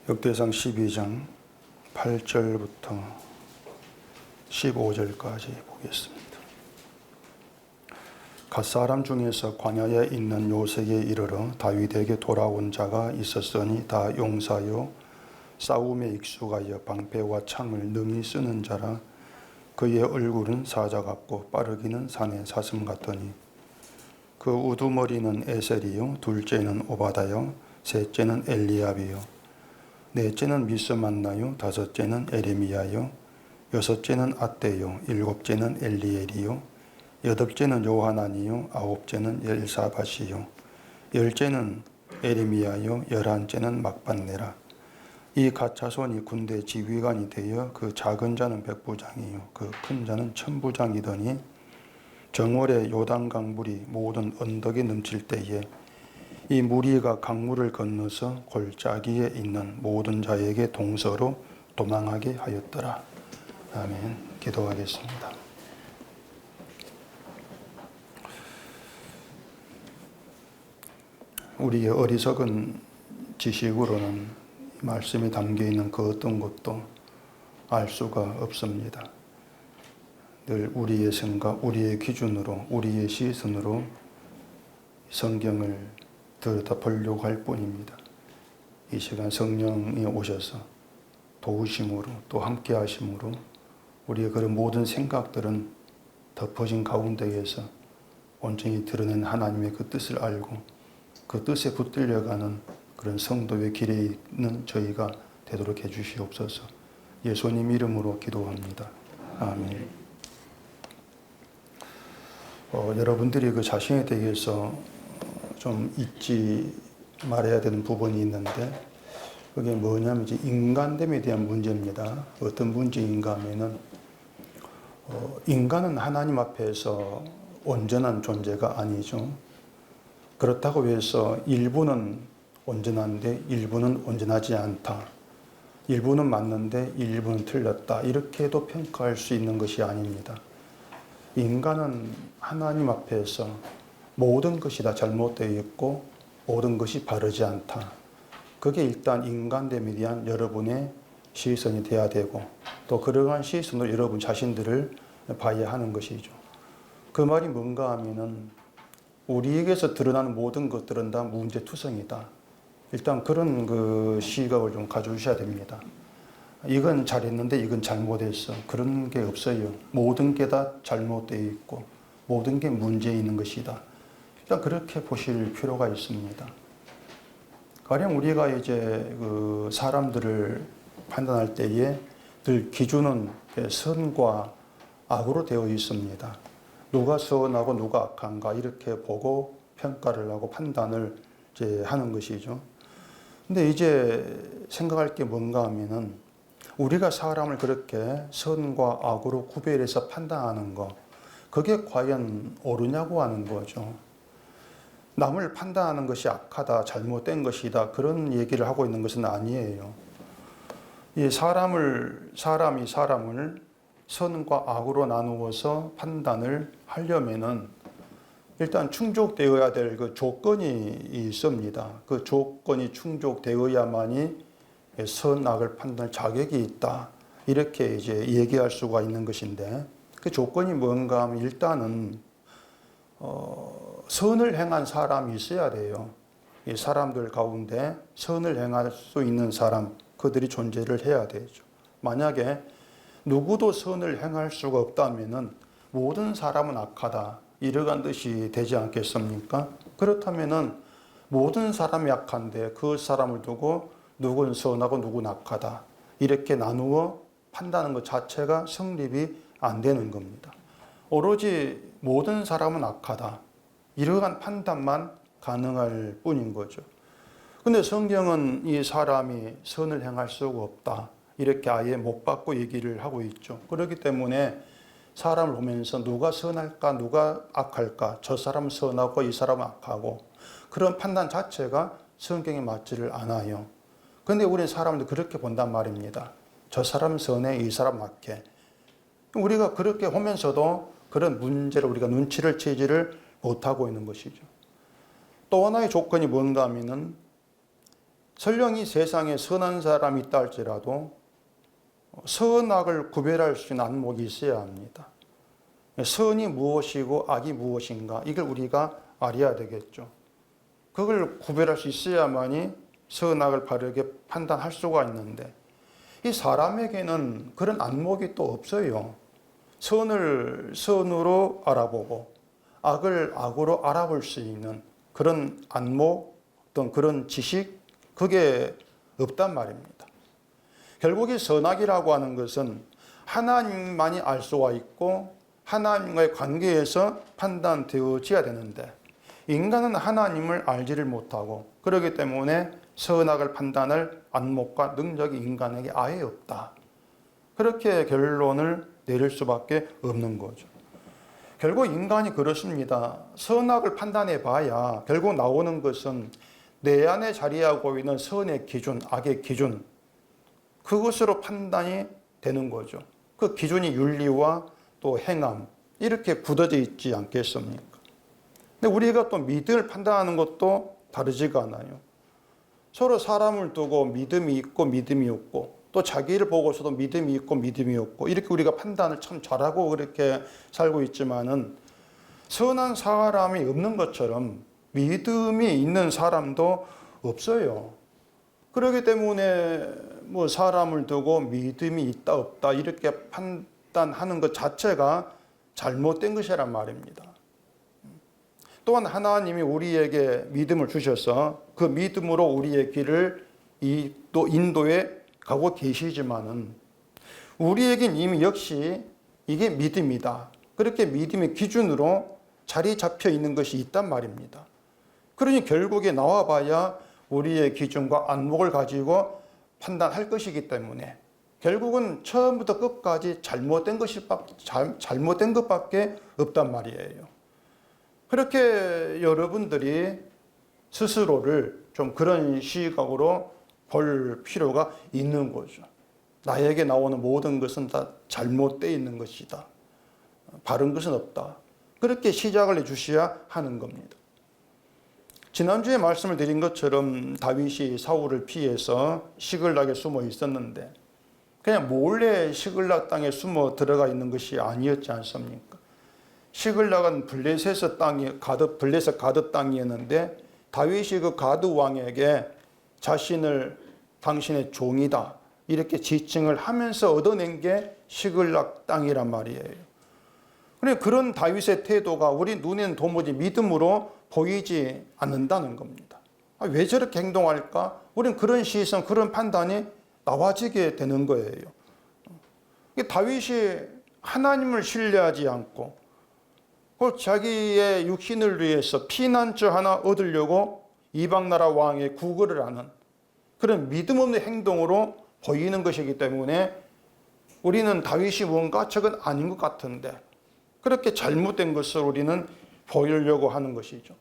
역대상 12장 8절부터 15절까지 보겠습니다. 갓사람 중에서 광야에 있는 요새에 이르러 다윗에게 돌아온 자가 있었으니 다 용사요 싸움에 익숙하여 방패와 창을 능히 쓰는 자라. 그의 얼굴은 사자 같고 빠르기는 산의 사슴 같더니 그 우두머리는 에셀이요 둘째는 오바다요 셋째는 엘리압이요 넷째는 미스만나요 다섯째는 에레미야요 여섯째는 아떼요 일곱째는 엘리엘이요 여덟째는 요하나니요 아홉째는 엘사밧이요 열째는 에레미야요 열한째는 막반네라. 이 갓 자손이 군대 지휘관이 되어 그 작은 자는 백부장이요 그 큰 자는 천부장이더니 정월에 요단강 물이 모든 언덕에 넘칠 때에 이 무리가 강물을 건너서 골짜기에 있는 모든 자에게 동서로 도망하게 하였더라. 아멘. 기도하겠습니다. 우리의 어리석은 지식으로는 말씀이 담겨있는 그 어떤 것도 알 수가 없습니다. 늘 우리의 생각, 우리의 기준으로, 우리의 시선으로 성경을 들여다보려고 할 뿐입니다. 이 시간 성령이 오셔서 도우심으로 또 함께 하심으로 우리의 그런 모든 생각들은 덮어진 가운데에서 온전히 드러낸 하나님의 그 뜻을 알고 그 뜻에 붙들려가는 그런 성도의 길에 있는 저희가 되도록 해주시옵소서. 예수님 이름으로 기도합니다. 아멘. 여러분들이 그 자신에 대해서 좀 잊지 말아야 되는 부분이 있는데 그게 뭐냐면 이제 인간됨에 대한 문제입니다. 어떤 문제인가 하면은 인간은 하나님 앞에서 온전한 존재가 아니죠. 그렇다고 해서 일부는 온전한데 일부는 온전하지 않다. 일부는 맞는데 일부는 틀렸다. 이렇게도 평가할 수 있는 것이 아닙니다. 인간은 하나님 앞에서 모든 것이 다 잘못되어 있고 모든 것이 바르지 않다. 그게 일단 인간됨에 대한 여러분의 시선이 돼야 되고 또 그러한 시선으로 여러분 자신들을 봐야 하는 것이죠. 그 말이 뭔가 하면은 우리에게서 드러나는 모든 것들은 다 문제투성이다. 일단 그런 그 시각을 좀 가져주셔야 됩니다. 이건 잘했는데 이건 잘못했어. 그런 게 없어요. 모든 게 다 잘못되어 있고 모든 게 문제 있는 것이다. 일단 그렇게 보실 필요가 있습니다. 가령 우리가 이제 그 사람들을 판단할 때에 늘 기준은 선과 악으로 되어 있습니다. 누가 선하고 누가 악한가 이렇게 보고 평가를 하고 판단을 이제 하는 것이죠. 근데 이제 생각할 게 뭔가 하면은 우리가 사람을 그렇게 선과 악으로 구별해서 판단하는 거 그게 과연 옳으냐고 하는 거죠. 남을 판단하는 것이 악하다, 잘못된 것이다 그런 얘기를 하고 있는 것은 아니에요. 이 사람이 사람을 선과 악으로 나누어서 판단을 하려면은 일단 충족되어야 될 그 조건이 있습니다. 그 조건이 충족되어야만이 선악을 판단할 자격이 있다. 이렇게 이제 얘기할 수가 있는 것인데 그 조건이 뭔가 하면 일단은 선을 행한 사람이 있어야 돼요. 이 사람들 가운데 선을 행할 수 있는 사람, 그들이 존재를 해야 되죠. 만약에 누구도 선을 행할 수가 없다면은 모든 사람은 악하다. 이러한 뜻이 되지 않겠습니까? 그렇다면은 모든 사람이 악한데 그 사람을 두고 누구는 선하고 누구는 악하다. 이렇게 나누어 판단하는 것 자체가 성립이 안 되는 겁니다. 오로지 모든 사람은 악하다. 이러한 판단만 가능할 뿐인 거죠. 근데 성경은 이 사람이 선을 행할 수가 없다. 이렇게 아예 못 받고 얘기를 하고 있죠. 그렇기 때문에 사람을 보면서 누가 선할까, 누가 악할까, 저 사람은 선하고 이 사람은 악하고 그런 판단 자체가 성경에 맞지를 않아요. 근데 우리는 사람들 그렇게 본단 말입니다. 저 사람은 선해, 이 사람은 악해. 우리가 그렇게 보면서도 그런 문제를 우리가 눈치를 채지를 못하고 있는 것이죠. 또 하나의 조건이 뭔가 하면은 설령 이 세상에 선한 사람이 있다 할지라도 선악을 구별할 수 있는 안목이 있어야 합니다. 선이 무엇이고 악이 무엇인가 이걸 우리가 알아야 되겠죠. 그걸 구별할 수 있어야만이 선악을 바르게 판단할 수가 있는데 이 사람에게는 그런 안목이 또 없어요. 선을 선으로 알아보고 악을 악으로 알아볼 수 있는 그런 안목, 어떤 그런 지식, 그게 없단 말입니다. 결국 이 선악이라고 하는 것은 하나님만이 알 수가 있고 하나님과의 관계에서 판단되어져야 되는데 인간은 하나님을 알지를 못하고 그렇기 때문에 선악을 판단할 안목과 능력이 인간에게 아예 없다. 그렇게 결론을 내릴 수밖에 없는 거죠. 결국 인간이 그렇습니다. 선악을 판단해 봐야 결국 나오는 것은 내 안에 자리하고 있는 선의 기준, 악의 기준, 그것으로 판단이 되는 거죠. 그 기준이 윤리와 또 행함, 이렇게 굳어져 있지 않겠습니까? 근데 우리가 또 믿음을 판단하는 것도 다르지가 않아요. 서로 사람을 두고 믿음이 있고 믿음이 없고 또 자기를 보고서도 믿음이 있고 믿음이 없고 이렇게 우리가 판단을 참 잘하고 그렇게 살고 있지만은 선한 사람이 없는 것처럼 믿음이 있는 사람도 없어요. 그렇기 때문에 뭐 사람을 두고 믿음이 있다 없다 이렇게 판단하는 것 자체가 잘못된 것이란 말입니다. 또한 하나님이 우리에게 믿음을 주셔서 그 믿음으로 우리의 길을 또 인도에 가고 계시지만은 우리에겐 이미 역시 이게 믿음이다. 그렇게 믿음의 기준으로 자리 잡혀 있는 것이 있단 말입니다. 그러니 결국에 나와봐야 우리의 기준과 안목을 가지고 판단할 것이기 때문에 결국은 처음부터 끝까지 잘못된 것밖에 없단 말이에요. 그렇게 여러분들이 스스로를 좀 그런 시각으로 볼 필요가 있는 거죠. 나에게 나오는 모든 것은 다 잘못되어 있는 것이다. 바른 것은 없다. 그렇게 시작을 해주셔야 하는 겁니다. 지난주에 말씀을 드린 것처럼 다윗이 사울을 피해서 시글락에 숨어 있었는데 그냥 몰래 시글락 땅에 숨어 들어가 있는 것이 아니었지 않습니까? 시글락은 블레셋 가드 땅이었는데 다윗이 그 가드 왕에게 자신을 당신의 종이다 이렇게 지칭을 하면서 얻어낸 게 시글락 땅이란 말이에요. 그런 다윗의 태도가 우리 눈에는 도무지 믿음으로 보이지 않는다는 겁니다. 왜 저렇게 행동할까? 우리는 그런 시선, 그런 판단이 나와지게 되는 거예요. 다윗이 하나님을 신뢰하지 않고 자기의 육신을 위해서 피난처 하나 얻으려고 이방나라 왕의 구걸을 하는 그런 믿음 없는 행동으로 보이는 것이기 때문에 우리는 다윗이 뭔가 저건 아닌 것 같은데 그렇게 잘못된 것을 우리는 보이려고 하는 것이죠.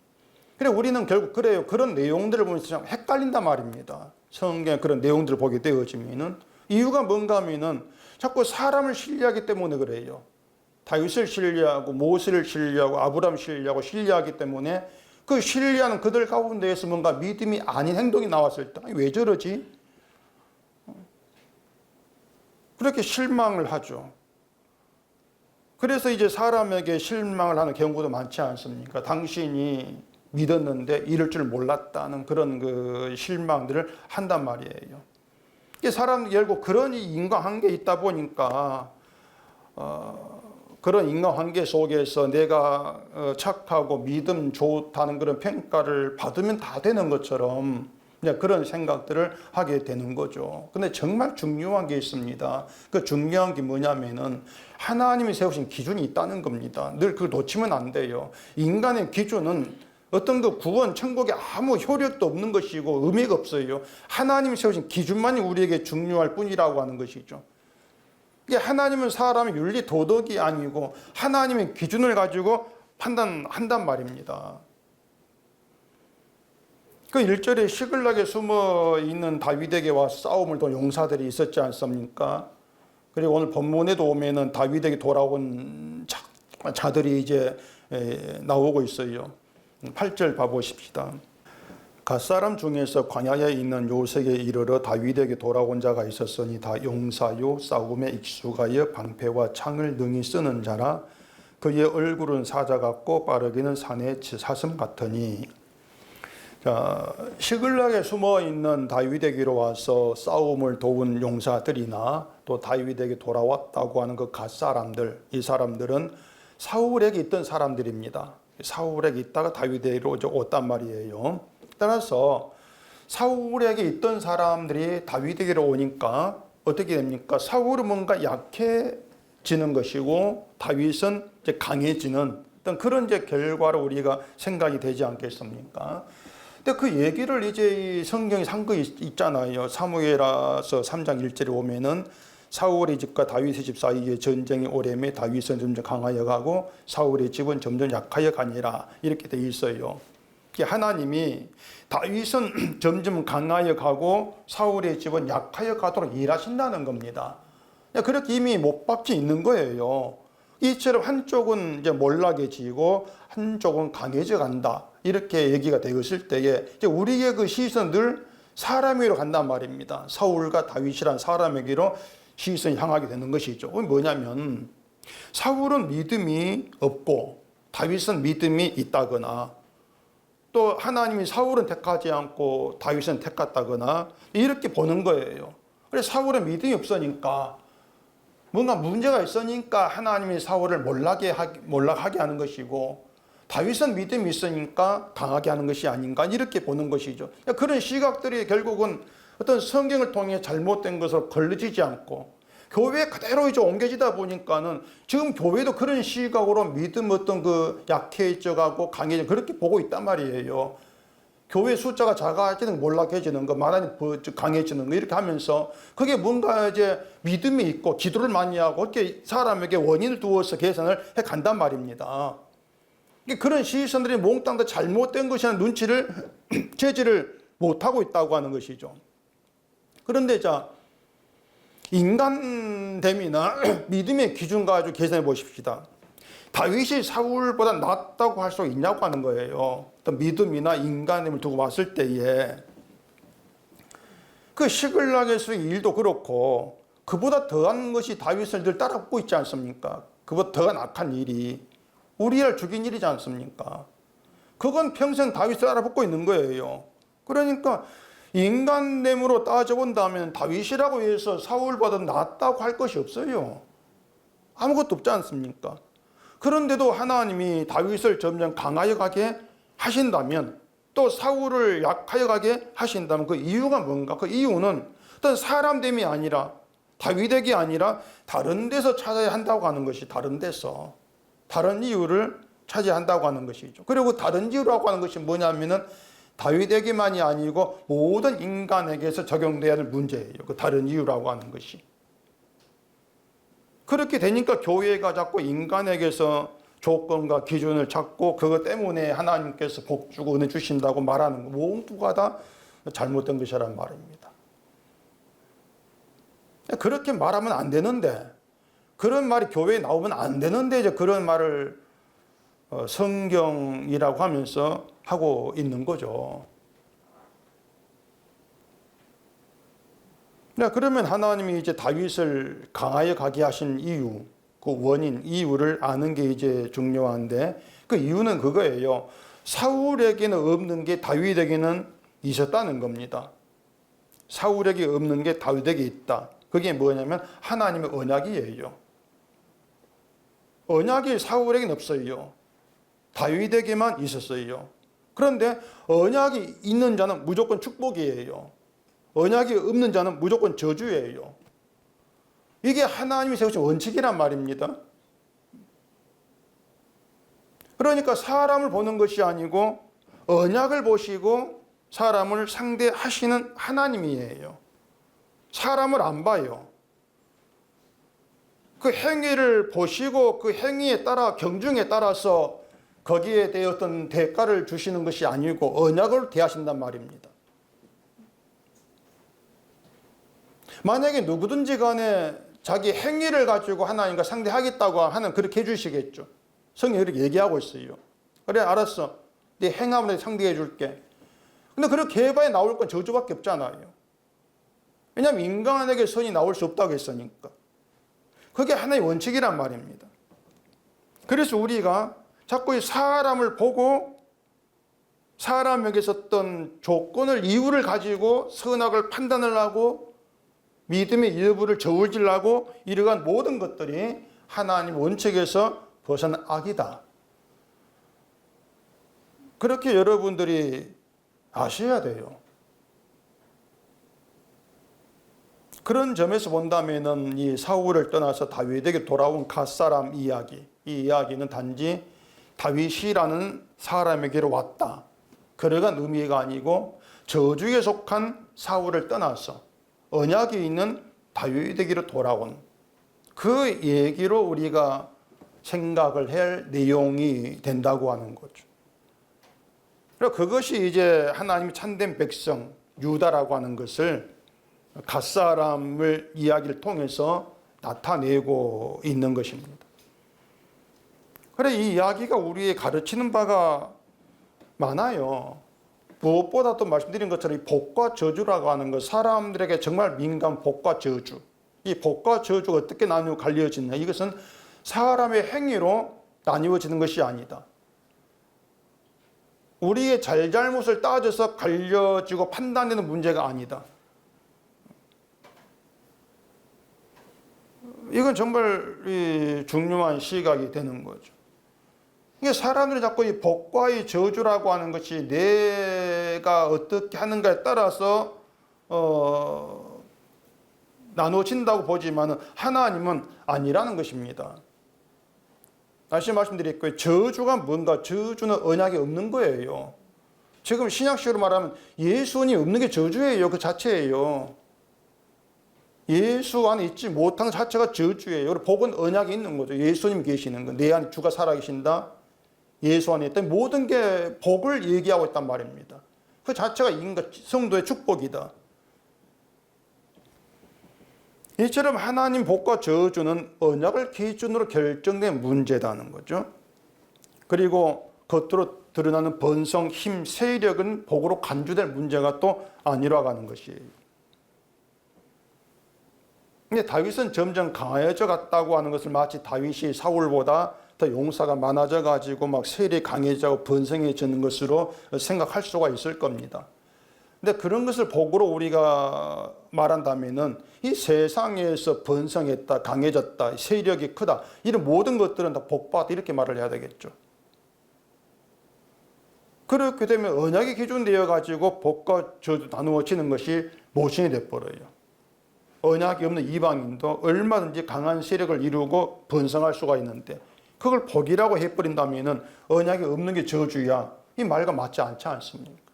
그래 우리는 결국 그래요. 그런 내용들을 보면서 참 헷갈린단 말입니다. 성경의 그런 내용들을 보게 되어지면은 이유가 뭔가 하면은 자꾸 사람을 신뢰하기 때문에 그래요. 다윗을 신뢰하고 모세를 신뢰하고 아브라함을 신뢰하기 때문에 그 신뢰하는 그들 가운데에서 뭔가 믿음이 아닌 행동이 나왔을 때 왜 저러지? 그렇게 실망을 하죠. 그래서 이제 사람에게 실망을 하는 경우도 많지 않습니까? 당신이 믿었는데 이럴 줄 몰랐다는 그런 그 실망들을 한단 말이에요. 사람이 결국 그런 인과관계에 있다 보니까 그런 인과관계 속에서 내가 착하고 믿음 좋다는 그런 평가를 받으면 다 되는 것처럼 그런 생각들을 하게 되는 거죠. 근데 정말 중요한 게 있습니다. 그 중요한 게 뭐냐면은 하나님이 세우신 기준이 있다는 겁니다. 늘 그걸 놓치면 안 돼요. 인간의 기준은 어떤 그 구원, 천국에 아무 효력도 없는 것이고 의미가 없어요. 하나님이 세우신 기준만이 우리에게 중요할 뿐이라고 하는 것이죠. 하나님은 사람의 윤리 도덕이 아니고 하나님의 기준을 가지고 판단한단 말입니다. 그 1절에 시글락에 숨어 있는 다윗에게 와서 싸움을 던 용사들이 있었지 않습니까? 그리고 오늘 본문에도 오면은 다윗에게 돌아온 자들이 이제 나오고 있어요. 8절 봐보십시다. 갓사람 중에서 광야에 있는 요셉에 이르러 다윗에게 돌아온 자가 있었으니 다 용사요 싸움에 익숙하여 방패와 창을 능히 쓰는 자라. 그의 얼굴은 사자 같고 빠르기는 산의 사슴 같으니. 자, 시글락에 숨어 있는 다윗에게로 와서 싸움을 도운 용사들이나 또 다윗에게 돌아왔다고 하는 그 갓사람들, 이 사람들은 사울에게 있던 사람들입니다. 사울에게 있다가 다윗에게로 왔단 말이에요. 따라서 사울에게 있던 사람들이 다윗에게로 오니까 어떻게 됩니까? 사울은 뭔가 약해지는 것이고 다윗은 이제 강해지는 어떤 그런 이제 결과로 우리가 생각이 되지 않겠습니까? 근데 그 얘기를 이제 이 성경에 산 거 있잖아요. 사무엘하서 3장 1절에 보면은 사울의 집과 다윗의 집 사이에 전쟁이 오래매 다윗은 점점 강하여 가고 사울의 집은 점점 약하여 가니라 이렇게 돼 있어요. 하나님이 다윗은 점점 강하여 가고 사울의 집은 약하여 가도록 일하신다는 겁니다. 그렇게 이미 못 박혀 있는 거예요. 이처럼 한쪽은 이제 몰락해지고 한쪽은 강해져 간다. 이렇게 얘기가 되었을 때에 이제 우리의 그 시선은 늘 사람에게로 간단 말입니다. 사울과 다윗이란 사람에게로 시선이 향하게 되는 것이죠. 뭐냐면 사울은 믿음이 없고 다윗은 믿음이 있다거나 또 하나님이 사울은 택하지 않고 다윗은 택했다거나 이렇게 보는 거예요. 그래서 사울은 믿음이 없으니까 뭔가 문제가 있으니까 하나님이 사울을 몰락하게 하는 것이고 다윗은 믿음이 있으니까 강하게 하는 것이 아닌가 이렇게 보는 것이죠. 그런 시각들이 결국은 어떤 성경을 통해 잘못된 것으로 걸러지지 않고 교회에 그대로 이제 옮겨지다 보니까는 지금 교회도 그런 시각으로 믿음 어떤 그 약해져가고 강해져 그렇게 보고 있단 말이에요. 교회 숫자가 작아지는 몰락해지는 거, 말하니 강해지는 거 이렇게 하면서 그게 뭔가 이제 믿음이 있고 기도를 많이 하고 이렇게 사람에게 원인을 두어서 계산을 해 간단 말입니다. 그런 시선들이 몽땅 다 잘못된 것이라는 눈치를 제지를 못하고 있다고 하는 것이죠. 그런데 자, 인간됨이나 믿음의 기준 가지고 계산해 보십시다. 다윗이 사울보다 낫다고 할 수 있냐고 하는 거예요. 어떤 믿음이나 인간됨을 두고 봤을 때에 그 시글락에서의 일도 그렇고 그보다 더한 것이 다윗을 늘 따라붙고 있지 않습니까? 그보다 더한 악한 일이 우리를 죽인 일이지 않습니까? 그건 평생 다윗을 따라붙고 있는 거예요. 그러니까 인간됨으로 따져본다면 다윗이라고 해서 사울보다 낫다고 할 것이 없어요. 아무것도 없지 않습니까? 그런데도 하나님이 다윗을 점점 강하여 가게 하신다면 또 사울을 약하여 가게 하신다면 그 이유가 뭔가? 그 이유는 어떤 사람됨이 아니라 다윗에게 아니라 다른 데서 찾아야 한다고 하는 것이 다른 데서 다른 이유를 찾아야 한다고 하는 것이죠. 그리고 다른 이유라고 하는 것이 뭐냐면은 다윗에게만이 아니고 모든 인간에게서 적용돼야 할 문제예요. 그 다른 이유라고 하는 것이. 그렇게 되니까 교회가 자꾸 인간에게서 조건과 기준을 찾고 그것 때문에 하나님께서 복 주고 은혜 주신다고 말하는 거 모두가 다 잘못된 것이란 말입니다. 그렇게 말하면 안 되는데 그런 말이 교회에 나오면 안 되는데 이제 그런 말을 성경이라고 하면서 하고 있는 거죠. 그러면 하나님이 이제 다윗을 강하여 가게 하신 이유, 그 원인, 이유를 아는 게 이제 중요한데 그 이유는 그거예요. 사울에게는 없는 게 다윗에게는 있었다는 겁니다. 사울에게 없는 게 다윗에게 있다. 그게 뭐냐면 하나님의 언약이에요. 언약이 사울에게는 없어요. 다윗에게만 있었어요. 그런데 언약이 있는 자는 무조건 축복이에요. 언약이 없는 자는 무조건 저주예요. 이게 하나님이 세우신 원칙이란 말입니다. 그러니까 사람을 보는 것이 아니고 언약을 보시고 사람을 상대하시는 하나님이에요. 사람을 안 봐요. 그 행위를 보시고 그 행위에 따라 경중에 따라서 거기에 대해 어떤 대가를 주시는 것이 아니고 언약을 대하신단 말입니다. 만약에 누구든지 간에 자기 행위를 가지고 하나님과 상대하겠다고 하는 그렇게 해주시겠죠. 성경이 그렇게 얘기하고 있어요. 그래 알았어. 네 행함으로 상대해 줄게. 근데 그렇게 해봐야 나올 건 저주밖에 없잖아요. 왜냐하면 인간에게 선이 나올 수 없다고 했으니까. 그게 하나의 원칙이란 말입니다. 그래서 우리가 자꾸 이 사람을 보고 사람에게서 어떤 조건을, 이유를 가지고 선악을 판단을 하고 믿음의 여부를 저울질하고 이러한 모든 것들이 하나님 원칙에서 벗어난 악이다. 그렇게 여러분들이 아셔야 돼요. 그런 점에서 본다면은 이 사울을 떠나서 다윗에게 돌아온 갓사람 이야기, 이 이야기는 단지 다윗이라는 사람에게로 왔다, 그러한 의미가 아니고 저주에 속한 사울을 떠나서 언약이 있는 다윗에게로 돌아온 그 얘기로 우리가 생각을 할 내용이 된다고 하는 거죠. 그리고 그것이 이제 하나님이 참된 백성 유다라고 하는 것을 갓사람을 이야기를 통해서 나타내고 있는 것입니다. 그래, 이 이야기가 우리의 가르치는 바가 많아요. 무엇보다도 말씀드린 것처럼 이 복과 저주라고 하는 것, 사람들에게 정말 민감한 복과 저주, 이 복과 저주가 어떻게 나누어 갈려지느냐, 이것은 사람의 행위로 나뉘어지는 것이 아니다. 우리의 잘잘못을 따져서 갈려지고 판단되는 문제가 아니다. 이건 정말 중요한 시각이 되는 거죠. 이게 사람들이 자꾸 이 복과 이 저주라고 하는 것이 내가 어떻게 하는가에 따라서 나누어진다고 보지만 하나님은 아니라는 것입니다. 다시 말씀드릴게요. 저주가 뭔가? 저주는 언약이 없는 거예요. 지금 신약식으로 말하면 예수님 없는 게 저주예요. 그 자체예요. 예수 안에 있지 못한 자체가 저주예요. 복은 언약이 있는 거죠. 예수님 계시는 거. 내 안에 주가 살아계신다. 예수 안에 있다. 모든 게 복을 얘기하고 있단 말입니다. 그 자체가 인간 성도의 축복이다. 이처럼 하나님 복과 저주는 언약을 기준으로 결정된 문제다는 거죠. 그리고 겉으로 드러나는 번성, 힘, 세력은 복으로 간주될 문제가 또 아니라고 하는 것이에요. 근데 다윗은 점점 강해져 갔다고 하는 것을 마치 다윗이 사울보다 더 용사가 많아져 가지고 막 세력이 강해지고 번성해지는 것으로 생각할 수가 있을 겁니다. 근데 그런 것을 복으로 우리가 말한다면은 이 세상에서 번성했다, 강해졌다, 세력이 크다, 이런 모든 것들은 다 복받다, 이렇게 말을 해야 되겠죠. 그렇게 되면 언약이 기준되어 가지고 복과 저주 나누어지는 것이 모순이 되어버려요. 언약이 없는 이방인도 얼마든지 강한 세력을 이루고 번성할 수가 있는데 그걸 복이라고 해버린다면 언약이 없는 게 저주야, 이 말과 맞지 않지 않습니까?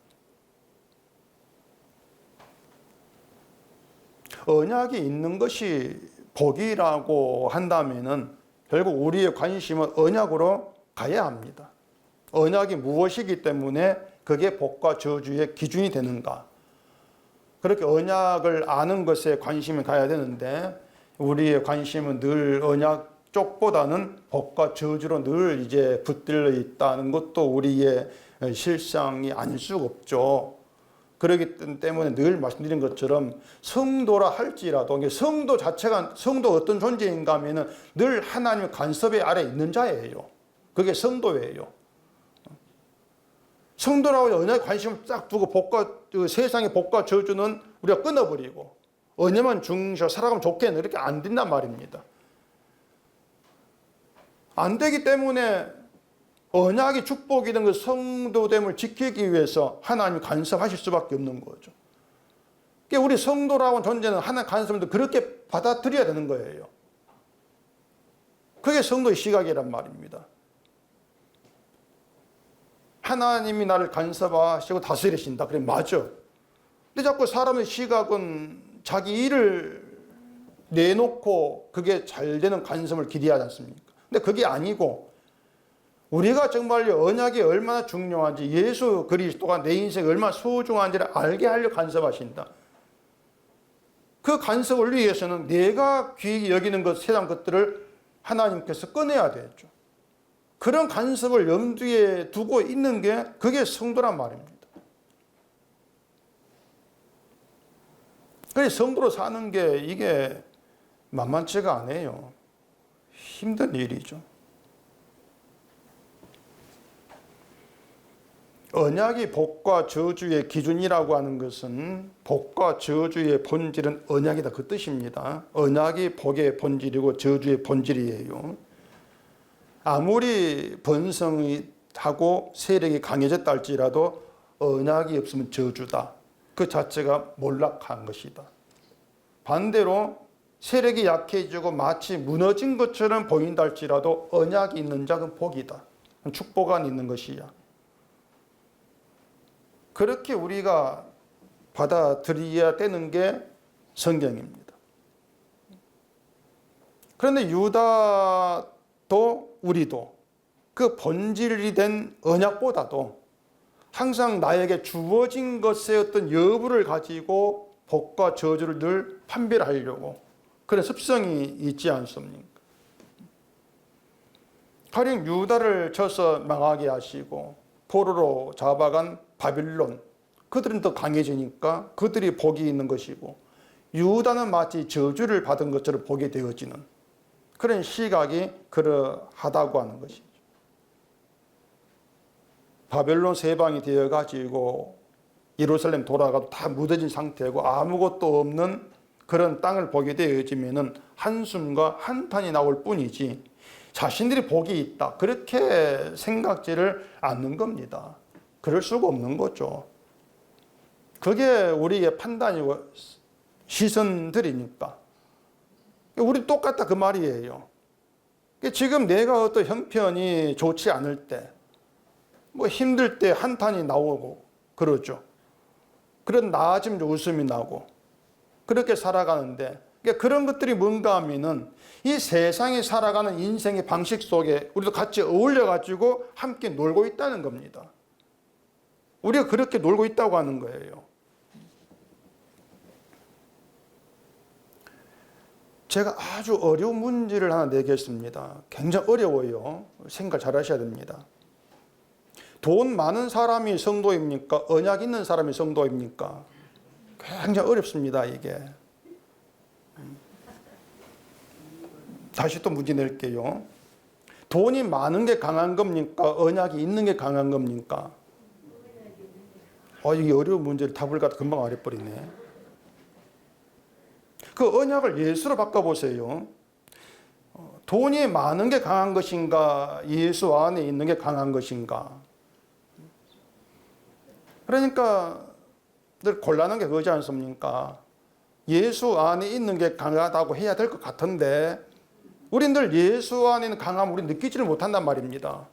언약이 있는 것이 복이라고 한다면 결국 우리의 관심은 언약으로 가야 합니다. 언약이 무엇이기 때문에 그게 복과 저주의 기준이 되는가? 그렇게 언약을 아는 것에 관심이 가야 되는데 우리의 관심은 늘 언약 쪽보다는 복과 저주로 늘 이제 붙들려 있다는 것도 우리의 실상이 아닐 수가 없죠. 그렇기 때문에 늘 말씀드린 것처럼 성도라 할지라도 성도 자체가 성도 어떤 존재인가 하면은 늘 하나님의 간섭의 아래 있는 자예요. 그게 성도예요. 성도라고 언약에 관심을 딱 두고 세상의 복과 저주는 우리가 끊어버리고 언약만 중시하고 살아가면 좋겠네, 이렇게 안 된단 말입니다. 안 되기 때문에 언약이 축복이든 그 성도됨을 지키기 위해서 하나님이 간섭하실 수밖에 없는 거죠. 그러니까 우리 성도라고 하는 존재는 하나님 간섭을 그렇게 받아들여야 되는 거예요. 그게 성도의 시각이란 말입니다. 하나님이 나를 간섭하시고 다스리신다. 그래, 맞아. 근데 자꾸 사람의 시각은 자기 일을 내놓고 그게 잘 되는 간섭을 기대하지 않습니까? 근데 그게 아니고 우리가 정말 언약이 얼마나 중요한지, 예수 그리스도가 내 인생에 얼마나 소중한지를 알게 하려고 간섭하신다. 그 간섭을 위해서는 내가 귀히 여기는 것, 세상 것들을 하나님께서 꺼내야 되죠. 그런 간섭을 염두에 두고 있는 게 그게 성도란 말입니다. 그래서 성도로 사는 게 이게 만만치가 않아요. 힘든 일이죠. 언약이 복과 저주의 기준이라고 하는 것은 복과 저주의 본질은 언약이다, 그 뜻입니다. 언약이 복의 본질이고 저주의 본질이에요. 아무리 번성이 하고 세력이 강해졌다 할지라도 언약이 없으면 저주다. 그 자체가 몰락한 것이다. 반대로 세력이 약해지고 마치 무너진 것처럼 보인다 할지라도 언약이 있는 자는 복이다. 축복 안에 있는 것이야. 그렇게 우리가 받아들여야 되는 게 성경입니다. 그런데 유다도 우리도 그 본질이 된 언약보다도 항상 나에게 주어진 것의 어떤 여부를 가지고 복과 저주를 늘 판별하려고 그런 습성이 있지 않습니까? 가령 유다를 쳐서 망하게 하시고 포로로 잡아간 바빌론, 그들은 더 강해지니까 그들이 복이 있는 것이고 유다는 마치 저주를 받은 것처럼 보게 되어지는 그런 시각이 그러하다고 하는 것이죠. 바벨론 세방이 되어가지고 예루살렘 돌아가도 다 무뎌진 상태고 아무것도 없는 그런 땅을 보게 되어지면은 한숨과 한탄이 나올 뿐이지 자신들이 복이 있다, 그렇게 생각지를 않는 겁니다. 그럴 수가 없는 거죠. 그게 우리의 판단이고 시선들이니까. 우리 똑같다 그 말이에요. 지금 내가 어떤 형편이 좋지 않을 때, 뭐 힘들 때 한탄이 나오고 그러죠. 그런 나아짐 웃음이 나고 그렇게 살아가는데, 그런 것들이 뭔가 하면은 이 세상에 살아가는 인생의 방식 속에 우리도 같이 어울려 가지고 함께 놀고 있다는 겁니다. 우리가 그렇게 놀고 있다고 하는 거예요. 제가 아주 어려운 문제를 하나 내겠습니다. 굉장히 어려워요. 생각 잘 하셔야 됩니다. 돈 많은 사람이 성도입니까? 언약 있는 사람이 성도입니까? 굉장히 어렵습니다, 이게. 다시 또 문제 낼게요. 돈이 많은 게 강한 겁니까? 언약이 있는 게 강한 겁니까? 이게 어려운 문제를 답을 갖다 금방 말해버리네. 그 언약을 예수로 바꿔보세요. 돈이 많은 게 강한 것인가? 예수 안에 있는 게 강한 것인가? 그러니까 늘 곤란한 게 그거지 않습니까? 예수 안에 있는 게 강하다고 해야 될 것 같은데 우린 늘 예수 안에 있는 강함을 우리 느끼지를 못한단 말입니다.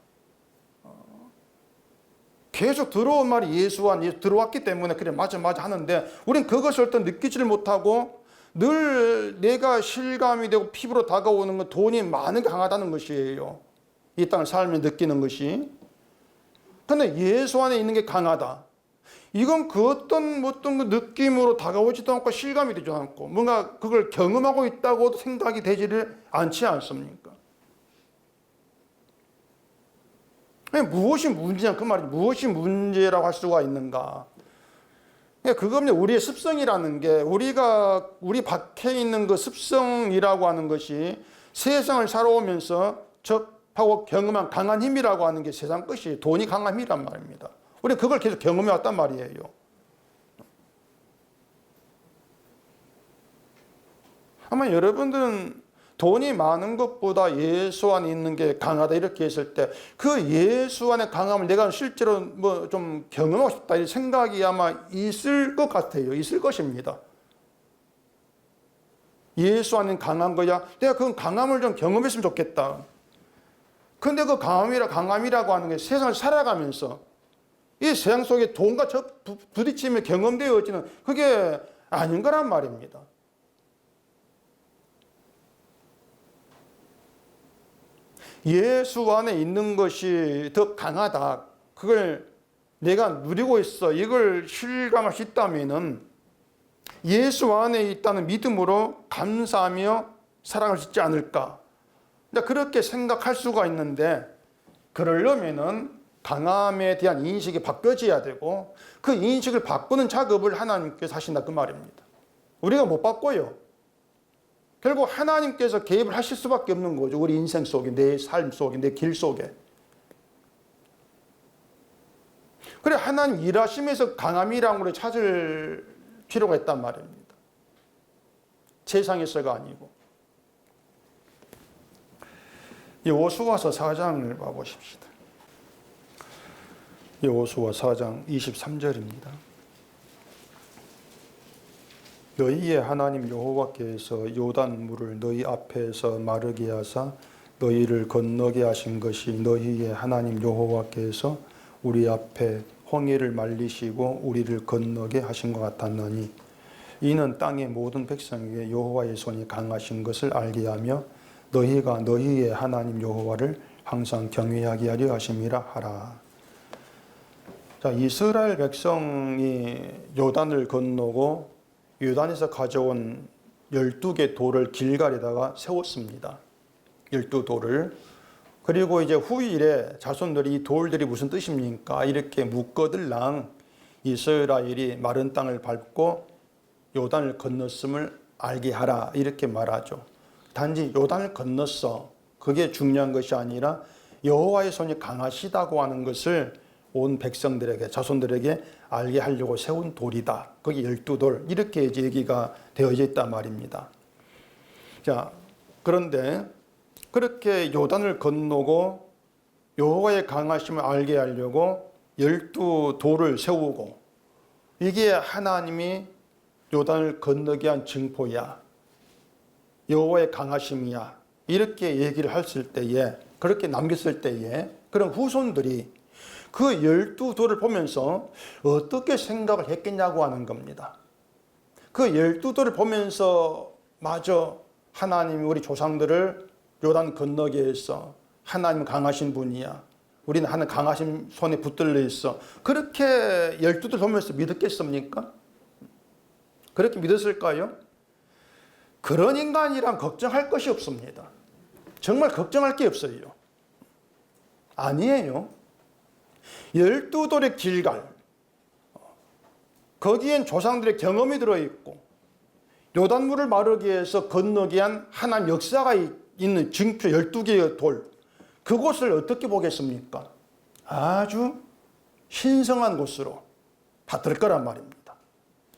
계속 들어온 말이 예수 안에 들어왔기 때문에 그래 맞아 하는데 우린 그것을 어떤 느끼지를 못하고 늘 내가 실감이 되고 피부로 다가오는 건 돈이 많은 게 강하다는 것이에요. 이 땅을 살며 느끼는 것이. 그런데 예수 안에 있는 게 강하다. 이건 그 어떤 느낌으로 다가오지도 않고 실감이 되지 않고 뭔가 그걸 경험하고 있다고도 생각이 되지를 않지 않습니까? 무엇이 문제냐 그 말이 무엇이 문제라고 할 수가 있는가? 그겁니다. 우리의 습성이라는 게 우리 밖에 있는 그 습성이라고 하는 것이 세상을 살아오면서 접하고 경험한 강한 힘이라고 하는 게 세상 것이 돈이 강한 힘이란 말입니다. 우리 그걸 계속 경험해 왔단 말이에요. 아마 여러분들은 돈이 많은 것보다 예수 안에 있는 게 강하다 이렇게 했을 때 그 예수 안의 강함을 내가 실제로 뭐 좀 경험하고 싶다 이 생각이 아마 있을 것 같아요. 있을 것입니다. 예수 안에 강한 거야. 내가 그 강함을 좀 경험했으면 좋겠다. 근데 그 강함이라고 하는 게 세상을 살아가면서 이 세상 속에 돈과 부딪히며 경험되어지는 그게 아닌 거란 말입니다. 예수 안에 있는 것이 더 강하다. 그걸 내가 누리고 있어. 이걸 실감할 수 있다면은 예수 안에 있다는 믿음으로 감사하며 살아갈 수 있지 않을까. 그렇게 생각할 수가 있는데 그러려면은 강함에 대한 인식이 바뀌어져야 되고 그 인식을 바꾸는 작업을 하나님께서 하신다 그 말입니다. 우리가 못 바꿔요. 결국 하나님께서 개입을 하실 수밖에 없는 거죠. 우리 인생 속에, 내 삶 속에, 내 길 속에. 그래 하나님 일하심에서 강함이라는 걸 찾을 필요가 있단 말입니다. 세상에서가 아니고. 여호수아서 4장을 봐보십시다. 여호수아 4장 23절입니다. 너희의 하나님 여호와께서 요단 물을 너희 앞에서 마르게 하사 너희를 건너게 하신 것이 너희의 하나님 여호와께서 우리 앞에 홍해를 말리시고 우리를 건너게 하신 것 같았나니 이는 땅의 모든 백성에게 여호와의 손이 강하신 것을 알게 하며 너희가 너희의 하나님 여호와를 항상 경외하게 하려 하심이라 하라. 자, 이스라엘 백성이 요단을 건너고 요단에서 가져온 12개 돌을 길갈에다가 세웠습니다. 12돌을. 그리고 이제 후일에 자손들이 이 돌들이 무슨 뜻입니까? 이렇게 묻거들랑 이스라엘이 마른 땅을 밟고 요단을 건넜음을 알게 하라. 이렇게 말하죠. 단지 요단을 건넜어. 그게 중요한 것이 아니라 여호와의 손이 강하시다고 하는 것을 온 백성들에게, 자손들에게 알게 하려고 세운 돌이다. 거기 12돌. 이렇게 이제 얘기가 되어져 있단 말입니다. 자, 그런데 그렇게 요단을 건너고 여호와의 강하심을 알게 하려고 12돌을 세우고 이게 하나님이 요단을 건너게 한 증포야. 여호와의 강하심이야. 이렇게 얘기를 했을 때에, 그렇게 남겼을 때에 그런 후손들이 그 12돌을 보면서 어떻게 생각을 했겠냐고 하는 겁니다. 그 12돌을 보면서 마저 하나님이 우리 조상들을 요단 건너게 해서 하나님 강하신 분이야. 우리는 하나님 강하신 손에 붙들려 있어. 그렇게 12돌 보면서 믿었겠습니까? 그렇게 믿었을까요? 그런 인간이란 걱정할 것이 없습니다. 정말 걱정할 게 없어요. 아니에요. 12돌의 길갈, 거기엔 조상들의 경험이 들어있고 요단물을 마르게 해서 건너게 한 하나님 역사가 있는 증표 12개의 돌, 그곳을 어떻게 보겠습니까? 아주 신성한 곳으로 받을 거란 말입니다.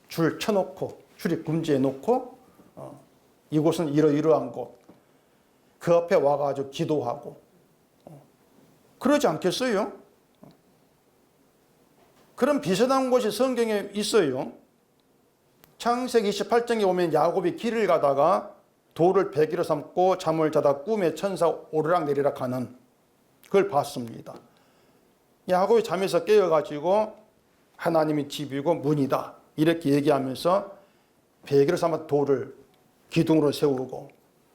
줄 쳐놓고 출입 금지해 놓고 이곳은 이러이러한 곳, 그 앞에 와가지고 기도하고 그러지 않겠어요? 그런 비슷한 곳이 성경에 있어요. 창세기 28장에 보면 야곱이 길을 가다가 돌을 베개로 삼고 잠을 자다 꿈에 천사 오르락내리락 하는 그걸 봤습니다. 야곱이 잠에서 깨어가지고 하나님이 집이고 문이다 이렇게 얘기하면서 베개로 삼아 돌을 기둥으로 세우고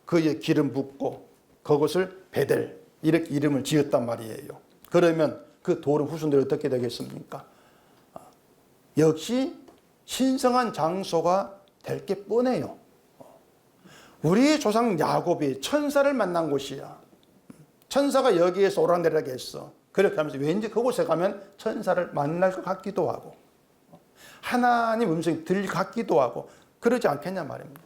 그에 기름 붓고 그것을 베델 이렇게 이름을 지었단 말이에요. 그러면 그 돌은 후손들이 어떻게 되겠습니까? 역시 신성한 장소가 될 게 뻔해요. 우리 조상 야곱이 천사를 만난 곳이야. 천사가 여기에서 오락내리락 했어. 그렇게 하면서 왠지 그곳에 가면 천사를 만날 것 같기도 하고 하나님 음성이 들릴 것 같기도 하고 그러지 않겠냐 말입니다.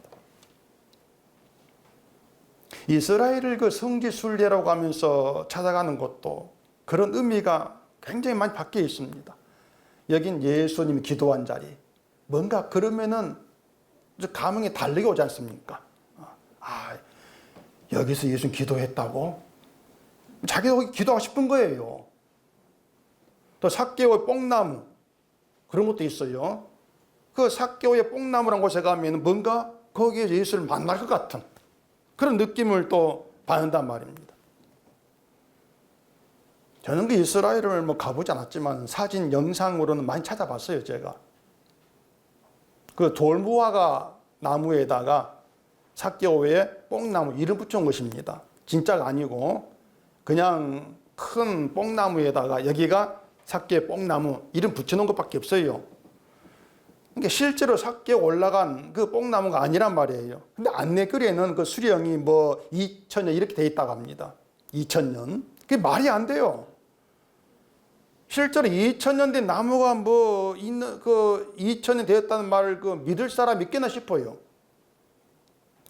이스라엘을 그 성지순례라고 하면서 찾아가는 것도 그런 의미가 굉장히 많이 바뀌어 있습니다. 여긴 예수님이 기도한 자리. 뭔가 그러면은 감흥이 다르게 오지 않습니까? 여기서 예수님 기도했다고? 자기도 기도하고 싶은 거예요. 또 삭개오의 뽕나무 그런 것도 있어요. 그 삭개오의 뽕나무란 곳에 가면 뭔가 거기에 예수를 만날 것 같은 그런 느낌을 또 받는단 말입니다. 저는 그 이스라엘을 가보지 않았지만 사진 영상으로는 많이 찾아봤어요. 제가 그 돌무화과 나무에다가 삭개오의 뽕나무 이름 붙여온 것입니다. 진짜가 아니고 그냥 큰 뽕나무에다가 여기가 삭개 뽕나무 이름 붙여놓은 것밖에 없어요. 그러니까 실제로 삭개 올라간 그 뽕나무가 아니란 말이에요. 근데 안내글에는 그 수령이 2000년 이렇게 돼 있다고 합니다. 2000년. 그게 말이 안 돼요. 실제로 2000년 된 나무가 뭐 있는 그 2000년 되었다는 말을 그 믿을 사람 있겠나 싶어요.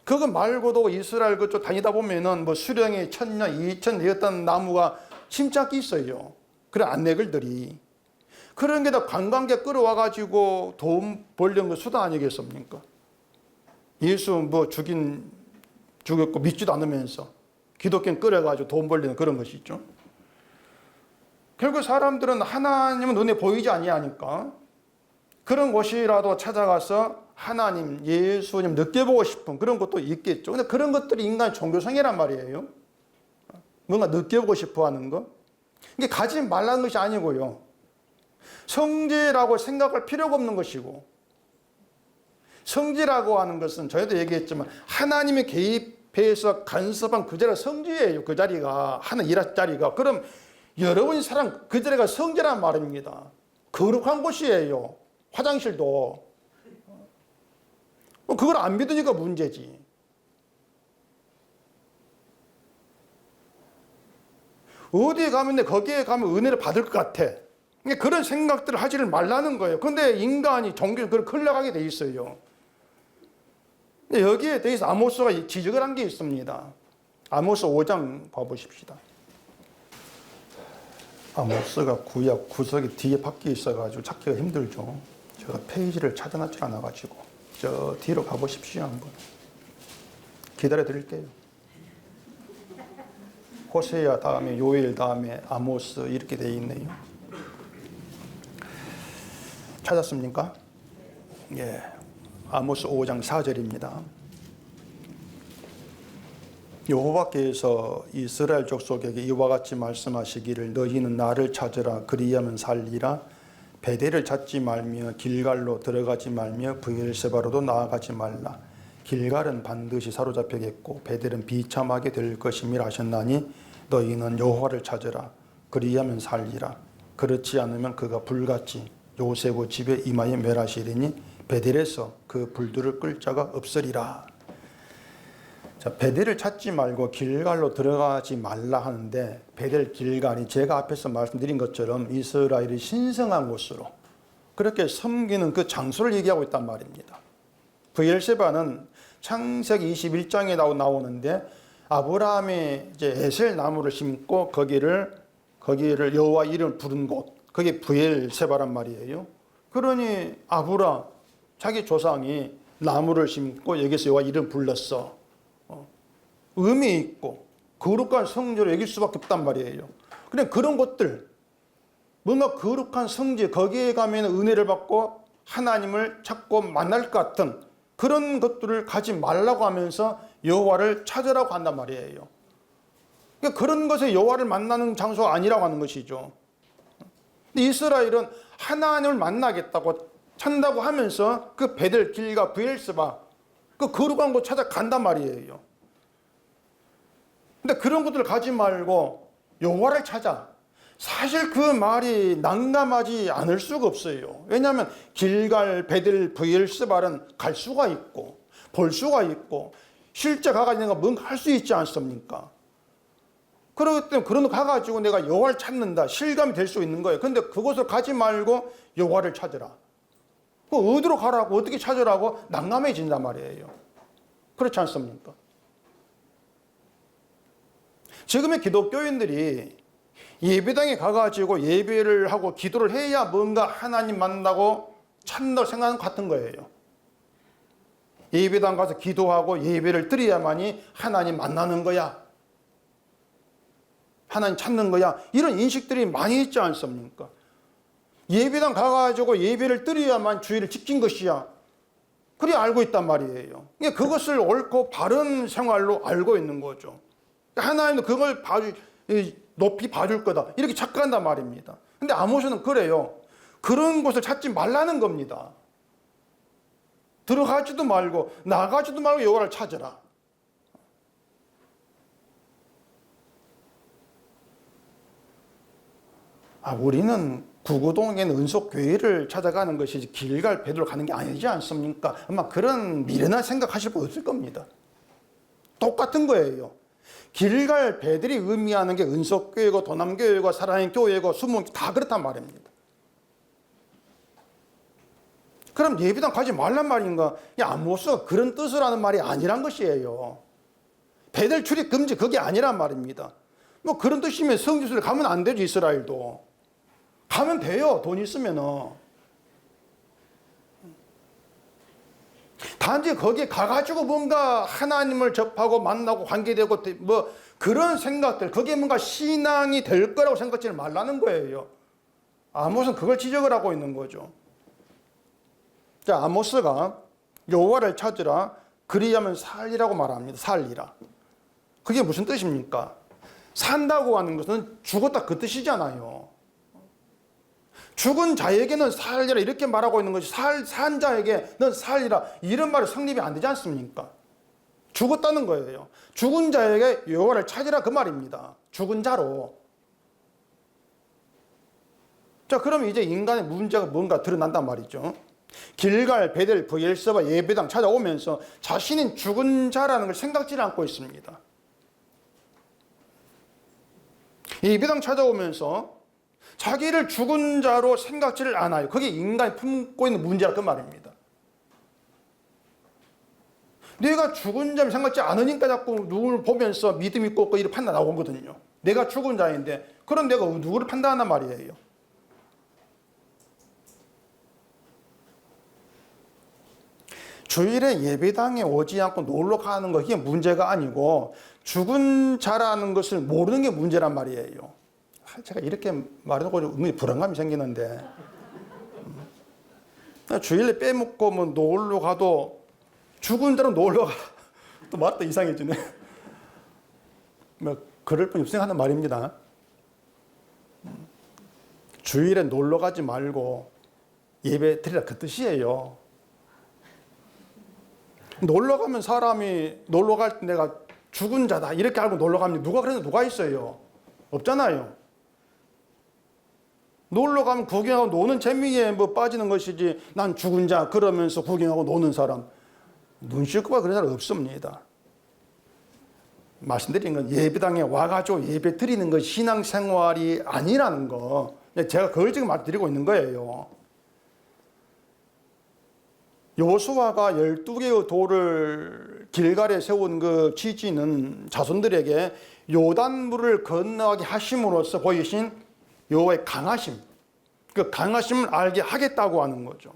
그거 말고도 이스라엘 그쪽 다니다 보면은 뭐 수령이 1000년, 2000년 되었다는 나무가 침착히 있어요. 그런 안내글들이. 그런 게 다 관광객 끌어와가지고 돈 벌려는 거 수단 아니겠습니까? 예수 뭐 죽였고 믿지도 않으면서 기독교 끌어가지고 돈 벌리는 그런 것이 있죠. 결국 사람들은 하나님은 눈에 보이지 아니하니까 그런 곳이라도 찾아가서 하나님, 예수님 느껴보고 싶은 그런 것도 있겠죠. 근데 그런 것들이 인간의 종교성이란 말이에요. 뭔가 느껴보고 싶어 하는 거. 이게 가지 말라는 것이 아니고요. 성지라고 생각할 필요가 없는 것이고, 성지라고 하는 것은 저희도 얘기했지만 하나님의 개입해서 간섭한 그 자리가 성지예요. 그 자리가 하나 일할 자리가. 그럼 여러분이 살아간 그 자리가 성지란 말입니다. 거룩한 곳이에요. 화장실도. 그걸 안 믿으니까 문제지. 어디에 가면 거기에 가면 은혜를 받을 것 같아. 그런 생각들을 하지를 말라는 거예요. 근데 인간이 종교는 그걸 흘러가게 돼 있어요. 근데 여기에 대해서 아모스가 지적을 한 게 있습니다. 아모스 5장 봐보십시다. 아모스가 구약 구석이 뒤에 밖에 있어가지고 찾기가 힘들죠. 제가 페이지를 찾아놨지 않아가지고 저 뒤로 가보십시오. 한번 기다려 드릴게요. 호세야 다음에 요엘 다음에 아모스 이렇게 돼 있네요. 찾았습니까? 예, 아모스 5장 4절입니다. 여호와께서 이스라엘 족속에게 이와 같이 말씀하시기를 너희는 나를 찾으라 그리하면 살리라. 베델을 찾지 말며 길갈로 들어가지 말며 브엘세바로도 나아가지 말라. 길갈은 반드시 사로잡히겠고 베델은 비참하게 될 것임이라 하셨나니 너희는 여호와를 찾으라 그리하면 살리라. 그렇지 않으면 그가 불같이 요셉의 집에 임하여 멸하시리니 베델에서 그 불들을 끌 자가 없으리라. 자, 베델을 찾지 말고 길갈로 들어가지 말라 하는데 베델 길갈이 제가 앞에서 말씀드린 것처럼 이스라엘이 신성한 곳으로 그렇게 섬기는 그 장소를 얘기하고 있단 말입니다. 브엘세바는 창세기 21장에 나오는데 아브라함이 이제 에셀 나무를 심고 거기를 여호와 이름을 부른 곳, 그게 브엘세바란 말이에요. 그러니 아브라함 자기 조상이 나무를 심고 여기서 여호와 이름 불렀어. 의미 있고 거룩한 성지로 여길 수밖에 없단 말이에요. 그냥 그런 것들, 뭔가 거룩한 성지, 거기에 가면 은혜를 받고 하나님을 찾고 만날 것 같은 그런 것들을 가지 말라고 하면서 여호와를 찾으라고 한단 말이에요. 그러니까 그런 것에 여호와를 만나는 장소가 아니라고 하는 것이죠. 근데 이스라엘은 하나님을 만나겠다고 찾는다고 하면서 그 베델 길과 브엘세바 그 거룩한 곳 찾아간단 말이에요. 근데 그런 것들을 가지 말고 여호와를 찾아. 사실 그 말이 난감하지 않을 수가 없어요. 왜냐하면 길갈, 베델, 브엘세바는 갈 수가 있고 볼 수가 있고 실제 가가지고 내가 뭔가 할 수 있지 않습니까? 그렇기 때문에 그런 거 가가지고 내가 여호와를 찾는다. 실감이 될 수 있는 거예요. 근데 그곳을 가지 말고 여호와를 찾으라. 어디로 가라고 어떻게 찾으라고 난감해진단 말이에요. 그렇지 않습니까? 지금의 기독교인들이 예배당에 가가지고 예배를 하고 기도를 해야 뭔가 하나님 만나고 찾는다고 생각하는 것 같은 거예요. 예배당 가서 기도하고 예배를 드려야만이 하나님 만나는 거야. 하나님 찾는 거야. 이런 인식들이 많이 있지 않습니까? 예배당 가가지고 예배를 드려야만 주의를 지킨 것이야. 그리 알고 있단 말이에요. 그것을 옳고 바른 생활로 알고 있는 거죠. 하나님도 그걸 높이 봐줄 거다. 이렇게 착각한단 말입니다. 근데 아모스는 그래요. 그런 곳을 찾지 말라는 겁니다. 들어가지도 말고 나가지도 말고 여호와를 찾으라. 우리는 구구동에 있는 은속교회를 찾아가는 것이 길갈 베드로 가는 게 아니지 않습니까? 아마 그런 미련한 생각하실 분 없을 겁니다. 똑같은 거예요. 길갈 배들이 의미하는 게 은속교회고 도남교회고 사랑의 교회고 숨은 다 그렇단 말입니다. 그럼 예배당 가지 말란 말인가? 아모스가 그런 뜻을 하는 말이 아니란 것이에요. 배들 출입 금지 그게 아니란 말입니다. 뭐 그런 뜻이면 성지순례 가면 안 되죠. 이스라엘도. 가면 돼요. 돈 있으면은. 단지 거기에 가가지고 뭔가 하나님을 접하고 만나고 관계되고 뭐 그런 생각들, 그게 뭔가 신앙이 될 거라고 생각하지 말라는 거예요. 아모스는 그걸 지적을 하고 있는 거죠. 자, 아모스가 여호와를 찾으라 그리하면 살리라고 말합니다. 살리라. 그게 무슨 뜻입니까? 산다고 하는 것은 죽었다 그 뜻이잖아요. 죽은 자에게는 살리라 이렇게 말하고 있는 것이 산 자에게 넌 살리라 이런 말이 성립이 안 되지 않습니까? 죽었다는 거예요. 죽은 자에게 여호와를 찾으라 그 말입니다. 죽은 자로. 자, 그럼 이제 인간의 문제가 뭔가 드러난단 말이죠. 길갈, 베델, 브엘세바 예배당 찾아오면서 자신은 죽은 자라는 걸 생각지 않고 있습니다. 예배당 찾아오면서 자기를 죽은 자로 생각지를 않아요. 그게 인간이 품고 있는 문제라 그 말입니다. 내가 죽은 자를 생각지 않으니까 자꾸 누구를 보면서 믿음 있고 없고 이렇게 판단 나오거든요. 내가 죽은 자인데 그런 내가 누구를 판단한단 말이에요. 주일에 예배당에 오지 않고 놀러 가는 거 이게 문제가 아니고 죽은 자라는 것을 모르는 게 문제란 말이에요. 제가 이렇게 말해놓고 은근히 불안감이 생기는데 주일에 빼먹고 뭐 놀러 가도 죽은 자로 놀러 가. 또 말도 이상해지네. 뭐 그럴 뿐이 없으니 하는 말입니다. 주일에 놀러 가지 말고 예배 드리라 그 뜻이에요. 놀러 가면 사람이 놀러 갈 때 내가 죽은 자다 이렇게 알고 놀러 가면 누가 그래서 누가 있어요? 없잖아요. 놀러 가면 구경하고 노는 재미에 뭐 빠지는 것이지 난 죽은 자 그러면서 구경하고 노는 사람 눈 씻고 봐 그런 사람 없습니다. 말씀드린 건 예배당에 와가지고 예배 드리는 것 신앙생활이 아니라는 거 제가 그걸 지금 말드리고 있는 거예요. 여호수아가 12개의 돌을 길갈에 세운 그 취지는 자손들에게 요단물을 건너가게 하심으로써 보이신 여호와의 강하심, 그 강하심을 알게 하겠다고 하는 거죠.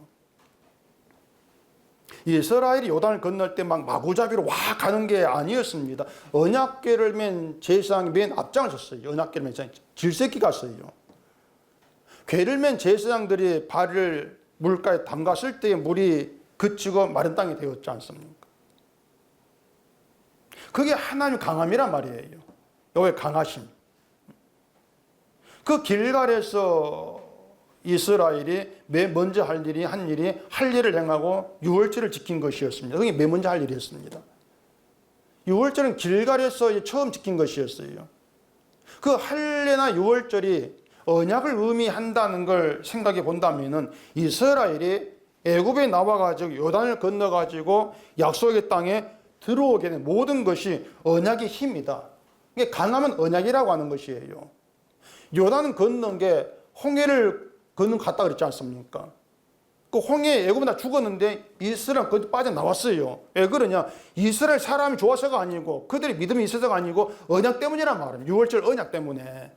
이스라엘이 요단을 건널 때 막 마구잡이로 와 가는 게 아니었습니다. 언약궤를 맨 제사장이 맨 앞장을 섰어요. 언약궤를 맨 질새끼 갔어요. 궤를 맨 제사장들이 발을 물가에 담갔을 때 물이 그치고 마른 땅이 되었지 않습니까? 그게 하나님의 강함이란 말이에요. 여호와의 강하심. 그 길갈에서 이스라엘이 맨 먼저 한 일이 할례를 행하고 유월절을 지킨 것이었습니다. 그게 맨 먼저 할 일이었습니다. 유월절은 길갈에서 처음 지킨 것이었어요. 그 할례나 유월절이 언약을 의미한다는 걸 생각해 본다면은 이스라엘이 애굽에 나와가지고 요단을 건너가지고 약속의 땅에 들어오게 된 모든 것이 언약의 힘이다. 이게 강하면 언약이라고 하는 것이에요. 요단은 건넌 게 홍해를 건넌 갔다 그랬지 않습니까? 그 홍해에 애굽은 다 죽었는데 이스라엘은 거기 빠져나왔어요. 왜 그러냐? 이스라엘 사람이 좋아서가 아니고 그들이 믿음이 있어서가 아니고 언약 때문이란 말이에요. 유월절 언약 때문에.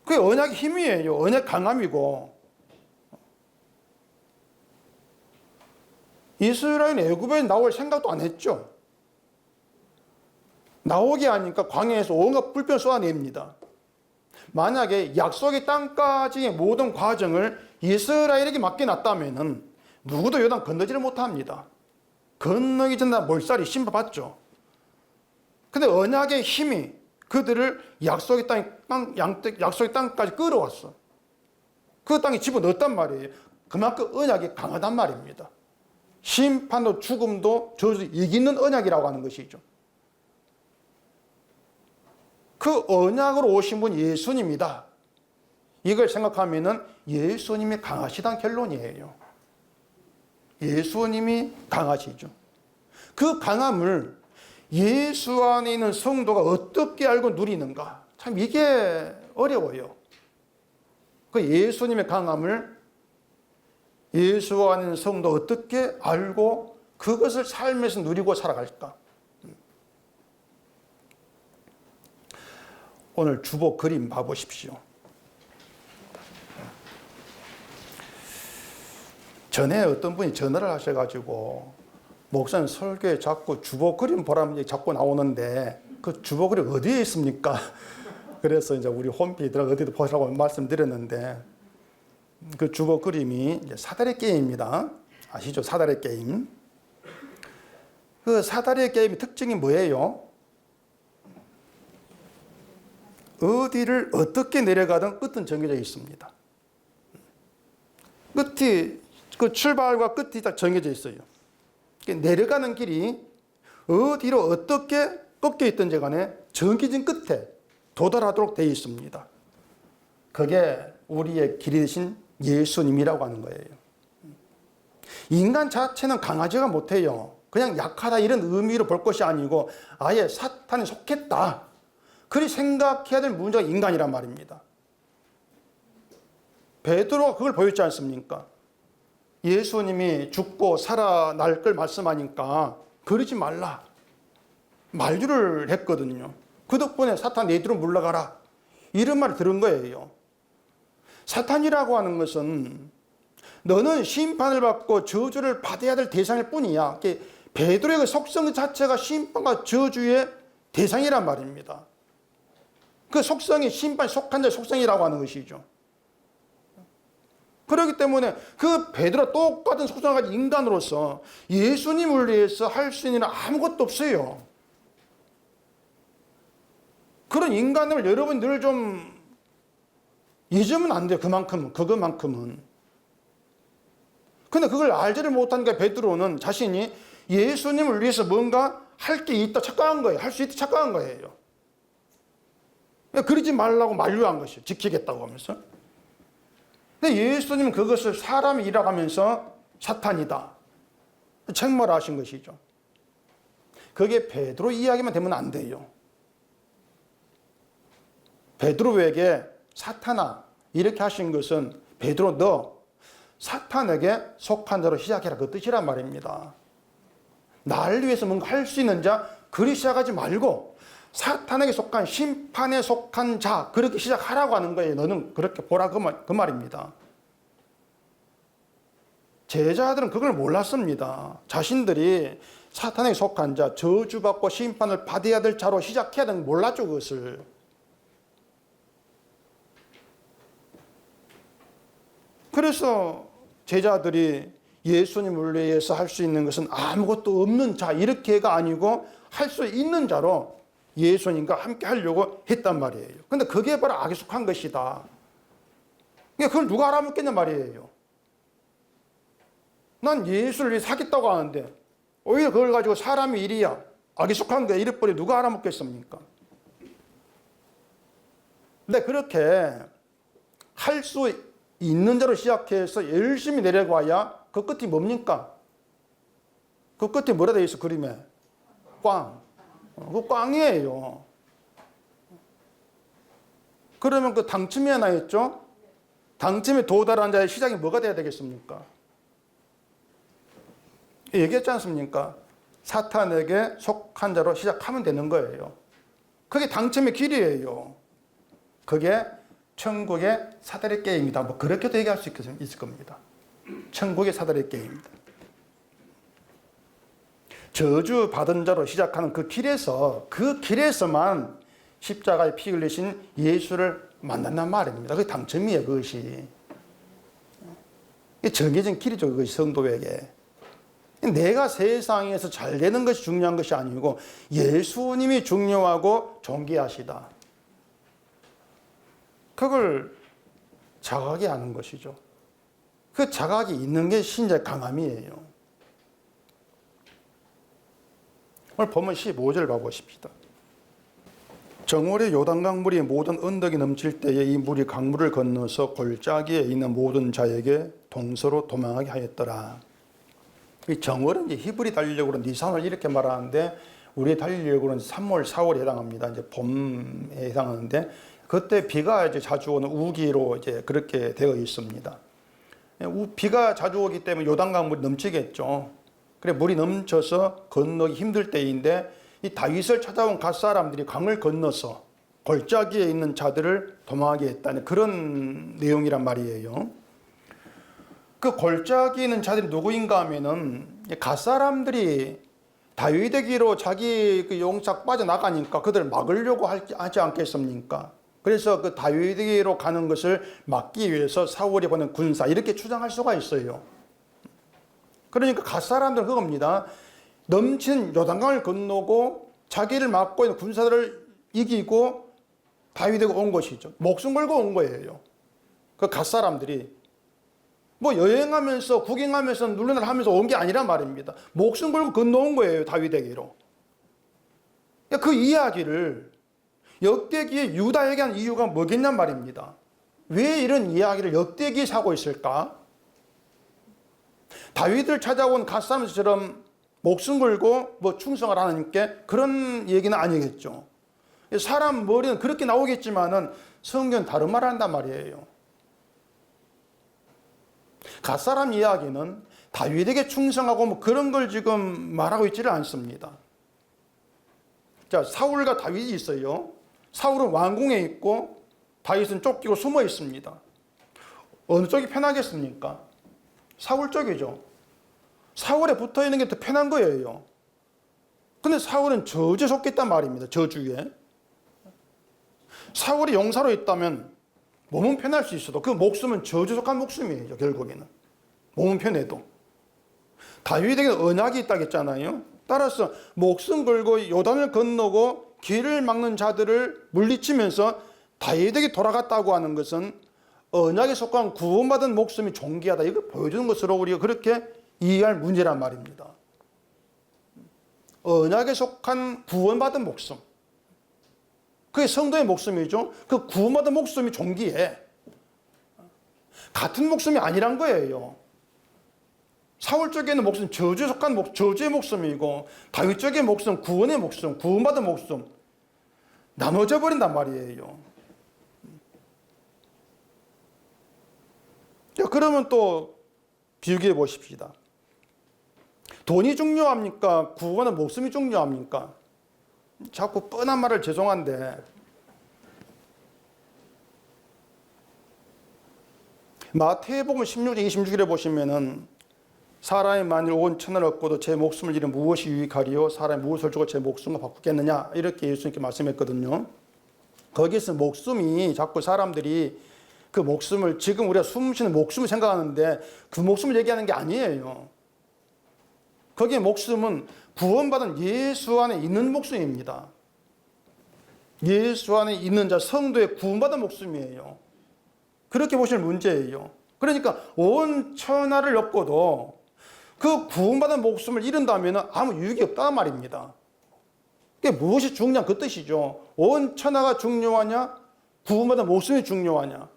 그게 언약의 힘이에요. 언약 강함이고. 이스라엘은 애굽에 나올 생각도 안 했죠. 나오게 하니까 광야에서 온갖 불편 쏟아냅니다. 만약에 약속의 땅까지의 모든 과정을 이스라엘에게 맡겨놨다면 누구도 요단 건너지를 못합니다. 건너기 전에 몰살이 심판받죠. 근데 언약의 힘이 그들을 약속의 땅까지 끌어왔어. 그 땅에 집어넣었단 말이에요. 그만큼 언약이 강하단 말입니다. 심판도 죽음도 저주 이기는 언약이라고 하는 것이죠. 그 언약으로 오신 분이 예수님이다. 이걸 생각하면은 예수님이 강하시다는 결론이에요. 예수님이 강하시죠. 그 강함을 예수 안에 있는 성도가 어떻게 알고 누리는가? 참 이게 어려워요. 그 예수님의 강함을 예수 안에 있는 성도 어떻게 알고 그것을 삶에서 누리고 살아갈까? 오늘 주보 그림 봐보십시오. 전에 어떤 분이 전화를 하셔가지고 목사님 설교에 자꾸 주보 그림 보라면 자꾸 나오는데 그 주보 그림 어디에 있습니까? 그래서 이제 우리 홈페이지에 들어가 어디도 보시라고 말씀드렸는데 그 주보 그림이 이제 사다리 게임입니다. 아시죠? 사다리 게임. 그 사다리 게임의 특징이 뭐예요? 어디를 어떻게 내려가든 끝은 정해져 있습니다. 끝이, 그 출발과 끝이 딱 정해져 있어요. 내려가는 길이 어디로 어떻게 꺾여 있든지 간에 정해진 끝에 도달하도록 되어 있습니다. 그게 우리의 길이 되신 예수님이라고 하는 거예요. 인간 자체는 강하지가 못해요. 그냥 약하다 이런 의미로 볼 것이 아니고 아예 사탄에 속했다. 그리 생각해야 될 문제가 인간이란 말입니다. 베드로가 그걸 보였지 않습니까? 예수님이 죽고 살아날 걸 말씀하니까 그러지 말라. 만류를 했거든요. 그 덕분에 사탄 내 뒤로 물러가라. 이런 말을 들은 거예요. 사탄이라고 하는 것은 너는 심판을 받고 저주를 받아야 될 대상일 뿐이야. 베드로의 그 속성 자체가 심판과 저주의 대상이란 말입니다. 그 속성이 심판에 속한 자의 속성이라고 하는 것이죠. 그렇기 때문에 그 베드로 똑같은 속성을 가진 인간으로서 예수님을 위해서 할 수 있는 일은 아무것도 없어요. 그런 인간을 여러분 늘 좀 잊으면 안 돼요. 그것만큼은. 근데 그걸 알지를 못하니까 베드로는 자신이 예수님을 위해서 뭔가 할 게 있다 착각한 거예요. 할 수 있다 착각한 거예요. 그러지 말라고 만류한 것이에요. 지키겠다고 하면서. 근데 예수님은 그것을 사람이 일어가면서 사탄이다. 책망하신 것이죠. 그게 베드로 이야기만 되면 안 돼요. 베드로에게 사탄아 이렇게 하신 것은 베드로 너 사탄에게 속한 자로 시작해라 그 뜻이란 말입니다. 나를 위해서 뭔가 할 수 있는 자 그리 시작하지 말고 사탄에게 속한 심판에 속한 자 그렇게 시작하라고 하는 거예요. 너는 그렇게 보라 그 말입니다. 제자들은 그걸 몰랐습니다. 자신들이 사탄에게 속한 자 저주받고 심판을 받아야 될 자로 시작해야 되는 걸 몰랐죠. 그것을. 그래서 제자들이 예수님을 위해서 할 수 있는 것은 아무것도 없는 자 이렇게가 아니고 할 수 있는 자로 예수님과 함께 하려고 했단 말이에요. 근데 그게 바로 악에 속한 것이다. 그걸 누가 알아먹겠냐 말이에요. 난 예수를 위해 사겠다고 하는데 오히려 그걸 가지고 사람이 일이야. 악에 속한 거야. 이래버리 누가 알아먹겠습니까? 근데 그렇게 할 수 있는 자로 시작해서 열심히 내려가야 그 끝이 뭡니까? 그 끝이 뭐라 되어 있어 그림에? 꽝. 그 꽝이에요. 그러면 그 당침이 하나 있죠? 당침에 도달한 자의 시작이 뭐가 돼야 되겠습니까? 얘기했지 않습니까? 사탄에게 속한 자로 시작하면 되는 거예요. 그게 당침의 길이에요. 그게 천국의 사다리 게임이다. 뭐 그렇게도 얘기할 수 있을 겁니다. 천국의 사다리 게임입니다. 저주 받은 자로 시작하는 그 길에서만 십자가에 피 흘리신 예수를 만난단 말입니다. 그게 당첨이에요. 그것이 정해진 길이죠. 그것이 성도에게. 내가 세상에서 잘 되는 것이 중요한 것이 아니고 예수님이 중요하고 존귀하시다. 그걸 자각이 하는 것이죠. 그 자각이 있는 게 신자의 강함이에요. 오늘 본문 15절 봐보십시다. 정월에 요단강 물이 모든 언덕이 넘칠 때에 이 물이 강물을 건너서 골짜기에 있는 모든 자에게 동서로 도망하게 하였더라. 이 정월은 이제 히브리 달력으로 니산을 이렇게 말하는데 우리 달력으로는 3월, 4월에 해당합니다. 이제 봄에 해당하는데 그때 비가 이제 자주 오는 우기로 이제 그렇게 되어 있습니다. 비가 자주 오기 때문에 요단강 물이 넘치겠죠. 그래 물이 넘쳐서 건너기 힘들 때인데 이 다윗을 찾아온 갓 사람들이 강을 건너서 골짜기에 있는 자들을 도망하게 했다는 그런 내용이란 말이에요. 그 골짜기에 있는 자들이 누구인가 하면은 갓 사람들이 다윗에게로 자기 그 용사 빠져나가니까 그들을 막으려고 하지 않겠습니까? 그래서 그 다윗에게로 가는 것을 막기 위해서 사울이 보낸 군사 이렇게 추정할 수가 있어요. 그러니까 갓 사람들은 그겁니다. 넘치는 요단강을 건너고 자기를 막고 있는 군사들을 이기고 다윗에게 온 것이죠. 목숨 걸고 온 거예요. 그 갓 사람들이 뭐 여행하면서 구경하면서 눌러날 하면서 온 게 아니란 말입니다. 목숨 걸고 건너온 거예요. 다윗에게로. 그 이야기를 역대기에 유다에게 한 이유가 뭐겠냔 말입니다. 왜 이런 이야기를 역대기에 사고 있을까? 다윗을 찾아온 갓사람처럼 목숨 걸고 뭐 충성을 하나님께 그런 얘기는 아니겠죠. 사람 머리는 그렇게 나오겠지만은 성경은 다른 말을 한단 말이에요. 갓사람 이야기는 다윗에게 충성하고 뭐 그런 걸 지금 말하고 있지를 않습니다. 자, 사울과 다윗이 있어요. 사울은 왕궁에 있고 다윗은 쫓기고 숨어 있습니다. 어느 쪽이 편하겠습니까? 사울 쪽이죠. 사울에 붙어 있는 게 더 편한 거예요. 근데 사울은 저주에 속겠단 말입니다. 저주에. 사울이 용사로 있다면 몸은 편할 수 있어도 그 목숨은 저주에 속한 목숨이에요. 결국에는. 몸은 편해도. 다윗에게는 언약이 있다고 했잖아요. 따라서 목숨 걸고 요단을 건너고 길을 막는 자들을 물리치면서 다윗에게 돌아갔다고 하는 것은 언약에 속한 구원받은 목숨이 존귀하다. 이걸 보여주는 것으로 우리가 그렇게 이해할 문제란 말입니다. 언약에 속한 구원받은 목숨. 그게 성도의 목숨이죠. 그 구원받은 목숨이 존귀해. 같은 목숨이 아니란 거예요. 사울 쪽에 있는 목숨은 저주에 속한 저주의 목숨이고 다윗 쪽의 목숨은 구원의 목숨, 구원받은 목숨. 나눠져 버린단 말이에요. 그러면 또 비교해 보십시다. 돈이 중요합니까? 구원은 목숨이 중요합니까? 자꾸 뻔한 말을 죄송한데 마태복음 16장 26절에 보시면은 사람이 만일 온 천을 얻고도 제 목숨을 잃으면 무엇이 유익하리요? 사람이 무엇을 주고 제 목숨을 바꾸겠느냐? 이렇게 예수님께 말씀했거든요. 거기서 목숨이 자꾸 사람들이 그 목숨을 지금 우리가 숨 쉬는 목숨을 생각하는데 그 목숨을 얘기하는 게 아니에요. 거기에 목숨은 구원받은 예수 안에 있는 목숨입니다. 예수 안에 있는 자 성도의 구원받은 목숨이에요. 그렇게 보실 문제예요. 그러니까 온 천하를 얻고도 그 구원받은 목숨을 잃은다면 아무 유익이 없다는 말입니다. 그게 무엇이 중요한 그 뜻이죠. 온 천하가 중요하냐? 구원받은 목숨이 중요하냐?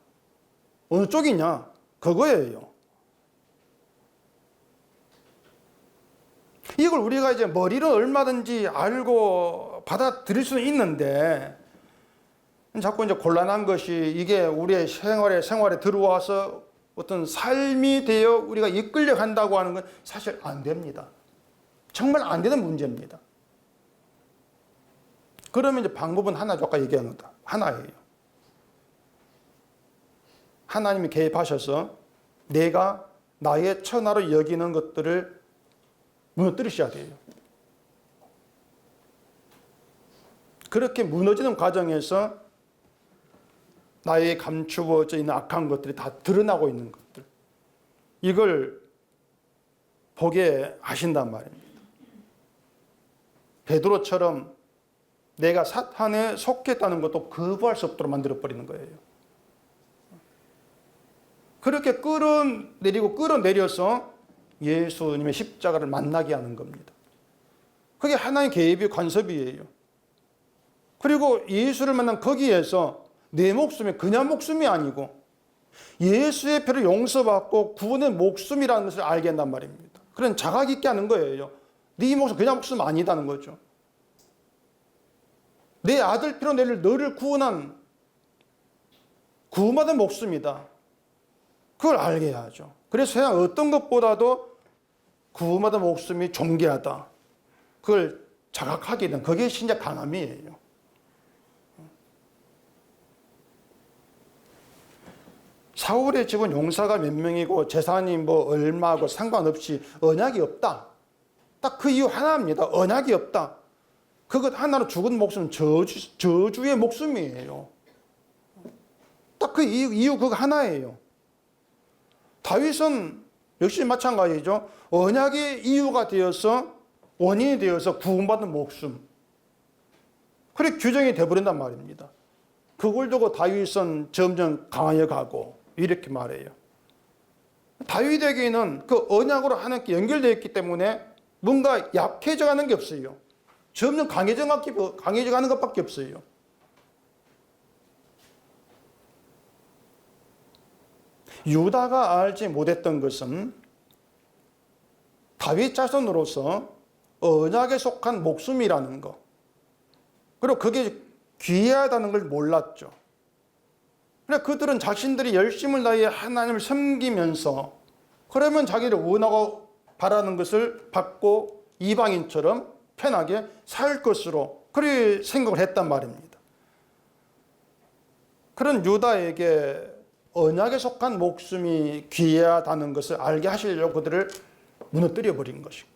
어느 쪽이냐? 그거예요. 이걸 우리가 이제 머리로 얼마든지 알고 받아들일 수는 있는데 자꾸 이제 곤란한 것이 이게 우리의 생활에 들어와서 어떤 삶이 되어 우리가 이끌려 간다고 하는 건 사실 안 됩니다. 정말 안 되는 문제입니다. 그러면 이제 방법은 하나죠. 아까 얘기한 거다. 하나예요. 하나님이 개입하셔서 내가 나의 천하로 여기는 것들을 무너뜨리셔야 돼요. 그렇게 무너지는 과정에서 나의 감추어져 있는 악한 것들이 다 드러나고 있는 것들. 이걸 보게 하신단 말입니다. 베드로처럼 내가 사탄에 속했다는 것도 거부할 수 없도록 만들어버리는 거예요. 그렇게 끌어내려서 예수님의 십자가를 만나게 하는 겁니다. 그게 하나의 개입의 간섭이에요. 그리고 예수를 만난 거기에서 내 목숨이 그냥 목숨이 아니고 예수의 피로 용서받고 구원의 목숨이라는 것을 알게 한단 말입니다. 그런 자각 있게 하는 거예요. 네 목숨 그냥 목숨 아니다는 거죠. 내 아들 피로 너를 구원한 구원받은 목숨이다. 그걸 알게 해야죠. 그래서 세상 어떤 것보다도 구원받은 목숨이 존귀하다. 그걸 자각하게 된 그게 신자 강함이에요. 사울의 집은 용사가 몇 명이고 재산이 뭐 얼마고 상관없이 언약이 없다. 딱 그 이유 하나입니다. 언약이 없다. 그것 하나로 죽은 목숨은 저주의 목숨이에요. 딱 그 이유 그거 하나예요. 다윗은 역시 마찬가지죠. 언약의 이유가 되어서 원인이 되어서 구원받은 목숨. 그래 규정이 돼버린단 말입니다. 그걸 두고 다윗은 점점 강하여 가고 이렇게 말해요. 다윗에게는 그 언약으로 하나님께 연결되어 있기 때문에 뭔가 약해져 가는 게 없어요. 점점 강해져 가는 것밖에 없어요. 유다가 알지 못했던 것은 다윗 자손으로서 언약에 속한 목숨이라는 것, 그리고 그게 귀하다는 걸 몰랐죠. 그래 그들은 자신들이 열심을 다해 하나님을 섬기면서 그러면 자기를 원하고 바라는 것을 받고 이방인처럼 편하게 살 것으로 그렇게 생각을 했단 말입니다. 그런 유다에게 언약에 속한 목숨이 귀하다는 것을 알게 하시려고 그들을 무너뜨려 버린 것이고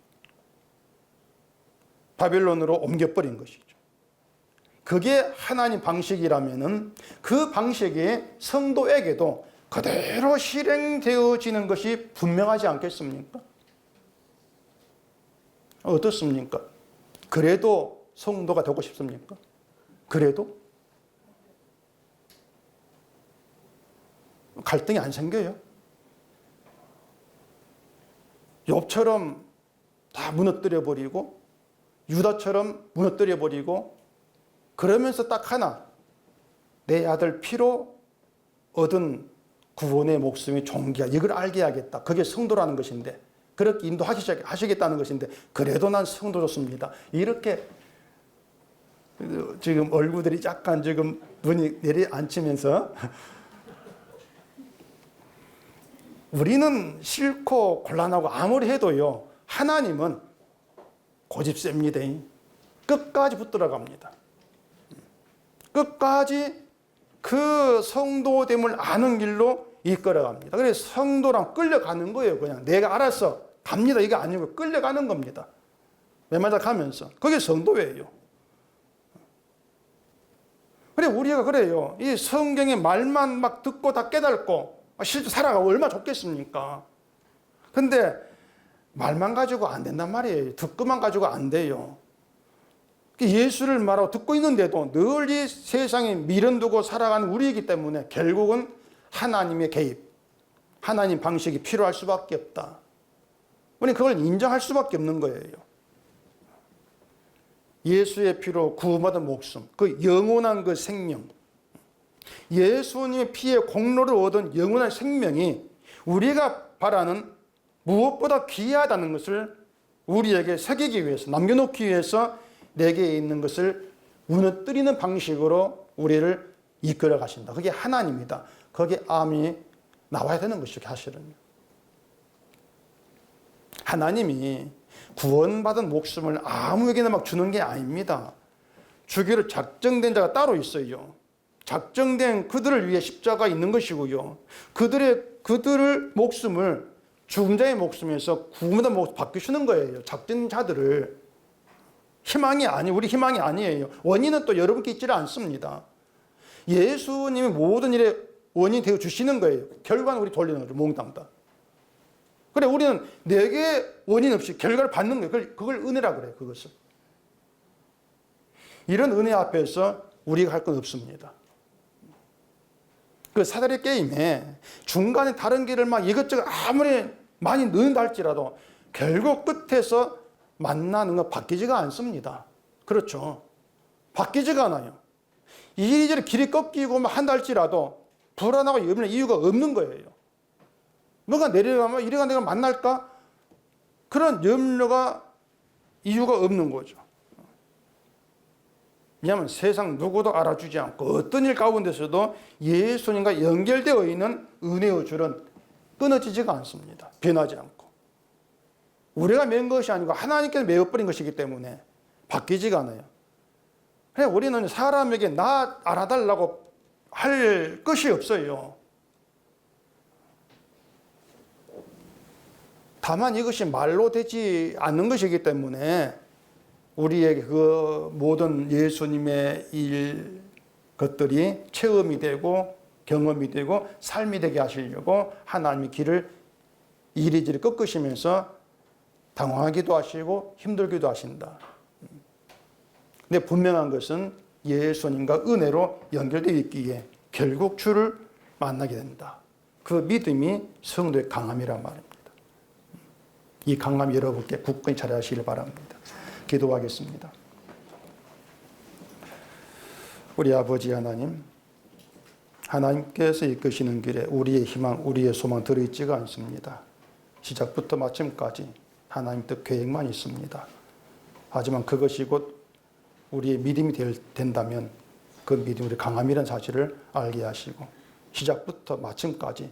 바빌론으로 옮겨버린 것이죠. 그게 하나님 방식이라면은 그 방식이 성도에게도 그대로 실행되어지는 것이 분명하지 않겠습니까? 어떻습니까? 그래도 성도가 되고 싶습니까? 그래도? 갈등이 안 생겨요. 욥처럼 다 무너뜨려버리고 유다처럼 무너뜨려버리고 그러면서 딱 하나, 내 아들 피로 얻은 구원의 목숨이 존귀하다. 이걸 알게 해야겠다. 그게 성도라는 것인데 그렇게 인도하시겠다는 것인데 그래도 난 성도 좋습니다. 이렇게 지금 얼굴들이 약간 지금 눈이 내려앉히면서 우리는 싫고 곤란하고 아무리 해도요, 하나님은 고집 셉니다. 끝까지 붙들어 갑니다. 끝까지 그 성도됨을 아는 길로 이끌어 갑니다. 그래서 성도랑 끌려가는 거예요. 그냥 내가 알아서 갑니다. 이게 아니고 끌려가는 겁니다. 매마다 가면서. 그게 성도예요. 그래, 우리가 그래요. 이 성경의 말만 막 듣고 다 깨닫고 실제 살아가고 얼마나 좋겠습니까? 근데 말만 가지고 안 된단 말이에요. 듣고만 가지고 안 돼요. 예수를 말하고 듣고 있는데도 늘 이 세상에 미련 두고 살아가는 우리이기 때문에 결국은 하나님의 개입, 하나님 방식이 필요할 수밖에 없다. 우리는 그걸 인정할 수밖에 없는 거예요. 예수의 피로 구원받은 목숨, 그 영원한 그 생명, 예수님의 피의 공로를 얻은 영원한 생명이 우리가 바라는 무엇보다 귀하다는 것을 우리에게 새기기 위해서, 남겨놓기 위해서 내게 있는 것을 무너뜨리는 방식으로 우리를 이끌어 가신다. 그게 하나님이다. 거기에 암이 나와야 되는 것이죠, 사실은. 하나님이 구원받은 목숨을 아무에게나 막 주는 게 아닙니다. 주기로 작정된 자가 따로 있어요. 작정된 그들을 위해 십자가 있는 것이고요. 그들을 목숨을 죽은 자의 목숨에서 구원받은 목숨 바뀌시는 거예요. 작정된 자들을. 우리 희망이 아니에요. 원인은 또 여러분께 있지를 않습니다. 예수님이 모든 일에 원인이 되어 주시는 거예요. 결과는 우리 돌리는 거죠. 몽땅 다. 그래, 우리는 내게 원인 없이 결과를 받는 거예요. 그걸 은혜라 그래요. 그것을. 이런 은혜 앞에서 우리가 할 건 없습니다. 그 사다리 게임에 중간에 다른 길을 막 이것저것 아무리 많이 넣는다 할지라도 결국 끝에서 만나는 건 바뀌지가 않습니다. 그렇죠. 바뀌지가 않아요. 이리저리 길이 꺾이고 한다 할지라도 불안하고 염려할 이유가 없는 거예요. 뭐가 내려가면 이래가 내가 만날까? 그런 염려가 이유가 없는 거죠. 왜냐하면 세상 누구도 알아주지 않고 어떤 일 가운데서도 예수님과 연결되어 있는 은혜의 줄은 끊어지지가 않습니다. 변하지 않고. 우리가 맨 것이 아니고 하나님께서 메어버린 것이기 때문에 바뀌지가 않아요. 그래서 우리는 사람에게 나 알아달라고 할 것이 없어요. 다만 이것이 말로 되지 않는 것이기 때문에 우리에게 그 모든 예수님의 것들이 체험이 되고 경험이 되고 삶이 되게 하시려고 하나님의 길을 이리저리 꺾으시면서 당황하기도 하시고 힘들기도 하신다. 근데 분명한 것은 예수님과 은혜로 연결되어 있기에 결국 주를 만나게 된다. 그 믿음이 성도의 강함이란 말입니다. 이 강함 여러분께 굳건히 자리하시길 바랍니다. 기도하겠습니다. 우리 아버지 하나님, 하나님께서 이끄시는 길에 우리의 희망, 우리의 소망 들어있지가 않습니다. 시작부터 마침까지 하나님 뜻 계획만 있습니다. 하지만 그것이 곧 우리의 믿음이 된다면 그 믿음이 우리 강함이라는 사실을 알게 하시고 시작부터 마침까지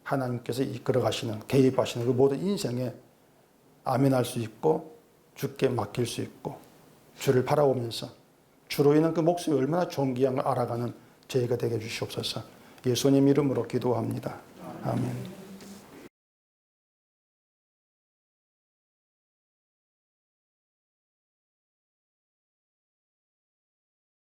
하나님께서 이끌어 가시는, 개입하시는 그 모든 인생에 아멘할 수 있고 주께 맡길 수 있고 주를 바라보면서 주로 인한 그 목숨이 얼마나 존귀한 걸 알아가는 저희가 되게 해주시옵소서. 예수님 이름으로 기도합니다. 아멘.